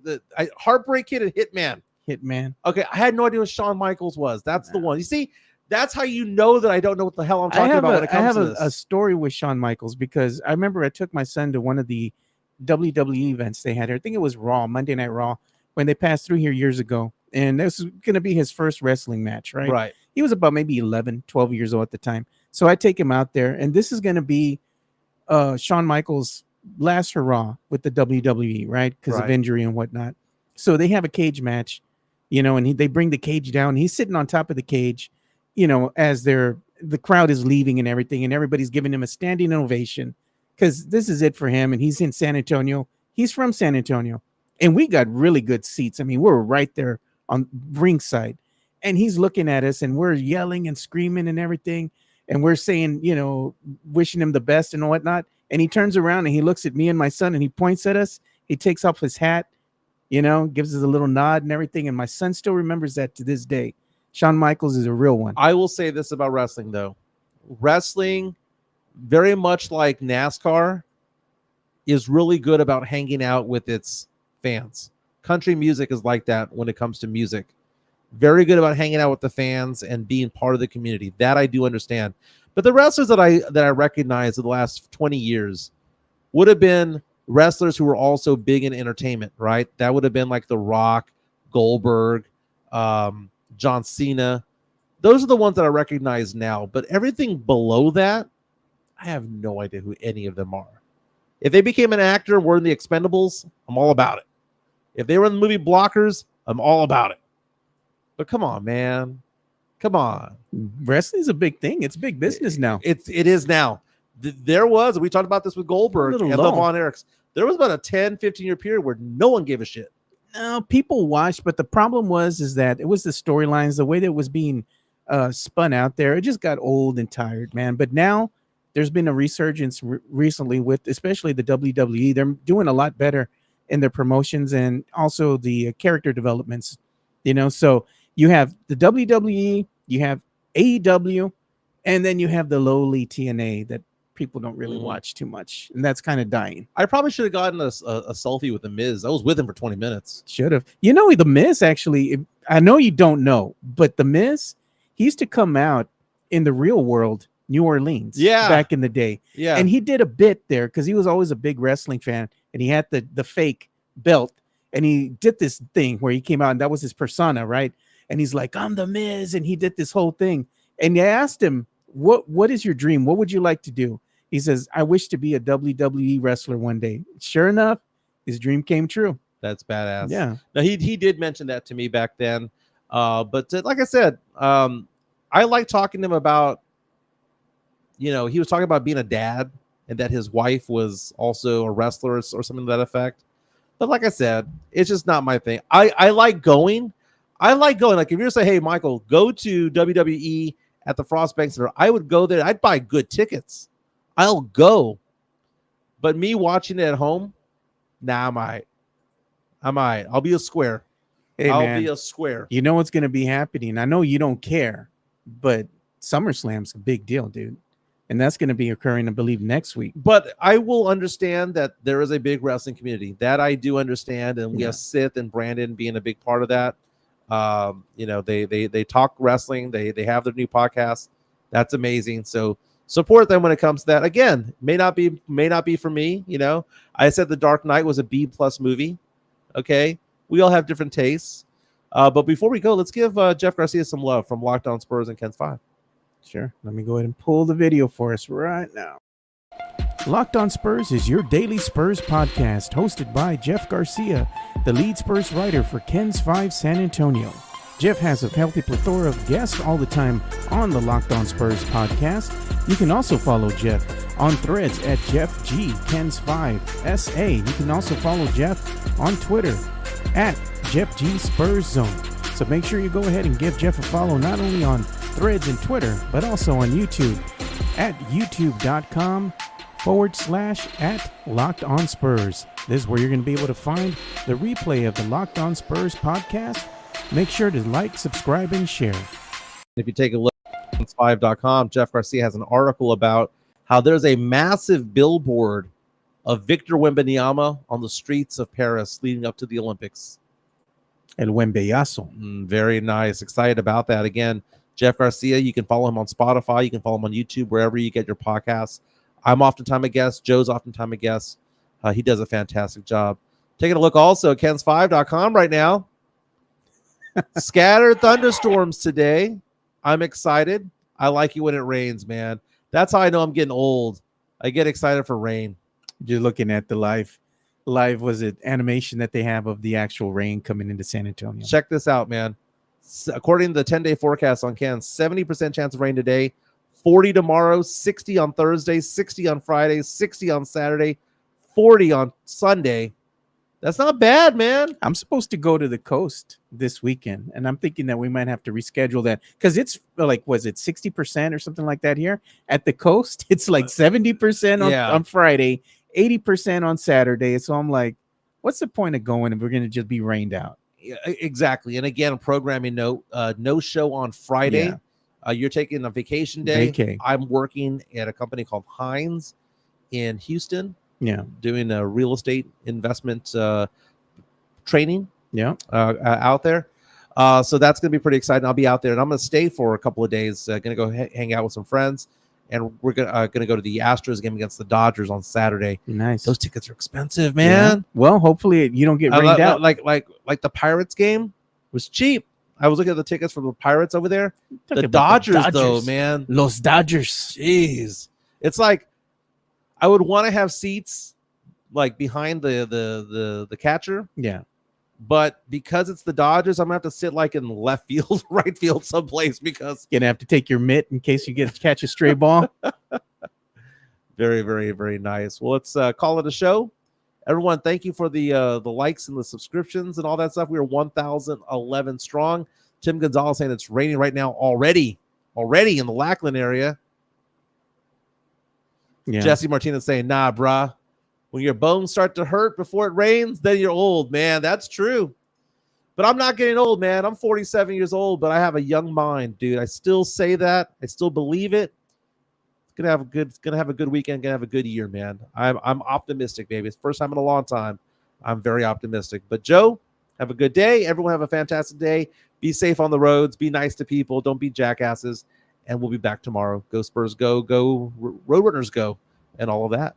[SPEAKER 2] Heartbreak Kid and Hitman.
[SPEAKER 3] Hitman.
[SPEAKER 2] Okay, I had no idea what Shawn Michaels was. That's the one. You see, that's how you know that I don't know what the hell I'm talking about when it comes to this.
[SPEAKER 3] I have a story with Shawn Michaels, because I remember I took my son to one of the WWE events they had here. I think it was Raw, Monday Night Raw, when they passed through here years ago. And this was going to be his first wrestling match, right?
[SPEAKER 2] Right.
[SPEAKER 3] He was about maybe 11, 12 years old at the time. So I take him out there, and this is going to be Shawn Michaels' last hurrah with the WWE, right? Because of injury and whatnot. So they have a cage match, and they bring the cage down. He's sitting on top of the cage, as the crowd is leaving and everything, and everybody's giving him a standing ovation because this is it for him. And he's in San Antonio. He's from San Antonio, and we got really good seats. I mean, we're right there on ringside, and he's looking at us, and we're yelling and screaming and everything, and we're saying, wishing him the best and whatnot. And he turns around and he looks at me and my son, and he points at us. He takes off his hat, gives us a little nod and everything. And my son still remembers that to this day. Shawn Michaels is a real one.
[SPEAKER 2] I will say this about wrestling, though. Wrestling, very much like NASCAR, is really good about hanging out with its fans. Country music is like that when it comes to music. Very good about hanging out with the fans and being part of the community. That I do understand. But the wrestlers that I recognize in the last 20 years would have been wrestlers who were also big in entertainment, right? That would have been like The Rock, Goldberg, John Cena. Those are the ones that I recognize now. But everything below that, I have no idea who any of them are. If they became an actor and were in the Expendables, I'm all about it. If they were in the movie Blockers, I'm all about it. But come on, man. Come on.
[SPEAKER 3] Wrestling's a big thing. It's big business now.
[SPEAKER 2] It is now. There was, we talked about this with Goldberg and the Von Erichs. There was about a 10, 15-year period where no one gave a shit.
[SPEAKER 3] No, people watched, but the problem is that it was the storylines, the way that it was being spun out there. It just got old and tired, man. But now there's been a resurgence recently with especially the WWE. They're doing a lot better in their promotions and also the character developments, so you have the WWE, you have AEW, and then you have the lowly TNA that people don't really watch too much, and that's kind of dying.
[SPEAKER 2] I probably should have gotten a selfie with The Miz. I was with him for 20 minutes.
[SPEAKER 3] Should have. The Miz actually, I know you don't know, but The Miz, he used to come out in the real world, New Orleans, back in the day.
[SPEAKER 2] Yeah.
[SPEAKER 3] And he did a bit there because he was always a big wrestling fan, and he had the fake belt, and he did this thing where he came out, and that was his persona, right? And he's like, I'm The Miz, and he did this whole thing. And they asked him, what is your dream? What would you like to do? He says, I wish to be a WWE wrestler one day. Sure enough, his dream came true.
[SPEAKER 2] That's badass.
[SPEAKER 3] Yeah.
[SPEAKER 2] Now he did mention that to me back then. But like I said, I like talking to him about, he was talking about being a dad and that his wife was also a wrestler or something to that effect. But like I said, it's just not my thing. I like going. Like if you're to say, hey, Michael, go to WWE at the Frostbank Center, I would go there. I'd buy good tickets. I'll go. But me watching it at home, nah, I might. I'll be a square.
[SPEAKER 3] Hey,
[SPEAKER 2] I'll be a square.
[SPEAKER 3] You know what's going to be happening? I know you don't care, but SummerSlam's a big deal, dude. And that's going to be occurring, I believe, next week.
[SPEAKER 2] But I will understand that there is a big wrestling community. That I do understand. And we have Sith and Brandon being a big part of that. They talk wrestling. They have their new podcast. That's amazing. So support them when it comes to that. Again, may not be for me. I said The Dark Knight was a B+ movie. Okay, we all have different tastes. But before we go, let's give Jeff Garcia some love from Locked On Spurs and Ken's 5.
[SPEAKER 3] Sure. Let me go ahead and pull the video for us right now. Locked On Spurs is your daily Spurs podcast, hosted by Jeff Garcia, the lead Spurs writer for Ken's 5 San Antonio. Jeff has a healthy plethora of guests all the time on the Locked On Spurs podcast. You can also follow Jeff on Threads at Jeff G Ken's 5 SA. You can also follow Jeff on Twitter at Jeff G Spurs Zone. So make sure you go ahead and give Jeff a follow not only on Threads and Twitter, but also on YouTube at youtube.com/@LockedOnSpurs. This is where you're going to be able to find the replay of the Locked On Spurs podcast. Make sure to like, subscribe, and share.
[SPEAKER 2] If you take a look at Kens5.com, Jeff Garcia has an article about how there's a massive billboard of Victor Wembanyama on the streets of Paris leading up to the Olympics.
[SPEAKER 3] El Wembeyazo.
[SPEAKER 2] Very nice. Excited about that. Again, Jeff Garcia, you can follow him on Spotify. You can follow him on YouTube, wherever you get your podcasts. I'm oftentimes a guest. Joe's oftentimes a guest. He does a fantastic job. Taking a look also at Kens5.com right now. Scattered thunderstorms today. I'm excited. I like it when it rains, man. That's how I know I'm getting old. I get excited for rain.
[SPEAKER 3] You're looking at the live was it animation that they have of the actual rain coming into San Antonio.
[SPEAKER 2] Check this out, man. According to the 10-day forecast on Ken, 70% chance of rain today, 40 tomorrow, 60 on Thursday, 60 on Friday, 60 on Saturday, 40 on Sunday. That's not bad, man.
[SPEAKER 3] I'm supposed to go to the coast this weekend, and I'm thinking that we might have to reschedule that because it's like, was it 60% or something like that here at the coast? It's like 70% on Friday, 80% on Saturday. So I'm like, what's the point of going if we're going to just be rained out?
[SPEAKER 2] Yeah, exactly. And again, a programming note, no show on Friday. Yeah. You're taking a vacation day.
[SPEAKER 3] Vacay.
[SPEAKER 2] I'm working at a company called Hines in Houston.
[SPEAKER 3] Yeah,
[SPEAKER 2] doing a real estate investment training.
[SPEAKER 3] Yeah,
[SPEAKER 2] out there. So that's going to be pretty exciting. I'll be out there, and I'm going to stay for a couple of days. Going to go hang out with some friends, and we're going to go to the Astros game against the Dodgers on Saturday.
[SPEAKER 3] Nice.
[SPEAKER 2] Those tickets are expensive, man.
[SPEAKER 3] Yeah. Well, hopefully you don't get rained out.
[SPEAKER 2] Like the Pirates game was cheap. I was looking at the tickets for the Pirates over there. The Dodgers, though, man.
[SPEAKER 3] Los Dodgers.
[SPEAKER 2] Jeez, it's like I would want to have seats like behind the catcher.
[SPEAKER 3] Yeah.
[SPEAKER 2] But because it's the Dodgers, I'm gonna have to sit like in left field, right field, someplace because
[SPEAKER 3] you're gonna have to take your mitt in case you catch a stray ball.
[SPEAKER 2] Very, very, very nice. Well, let's call it a show. Everyone, thank you for the likes and the subscriptions and all that stuff. We are 1,011 strong. Tim Gonzalez saying it's raining right now already in the Lackland area. Yeah. Jesse Martinez saying, nah, bruh. When your bones start to hurt before it rains, then you're old, man. That's true. But I'm not getting old, man. I'm 47 years old, but I have a young mind, dude. I still say that. I still believe it. It's gonna have a good weekend, gonna have a good year, man. I'm optimistic, baby. It's the first time in a long time. I'm very optimistic. But Joe, have a good day. Everyone have a fantastic day. Be safe on the roads. Be nice to people. Don't be jackasses. And we'll be back tomorrow. Go Spurs, go. Go Roadrunners, go. And all of that.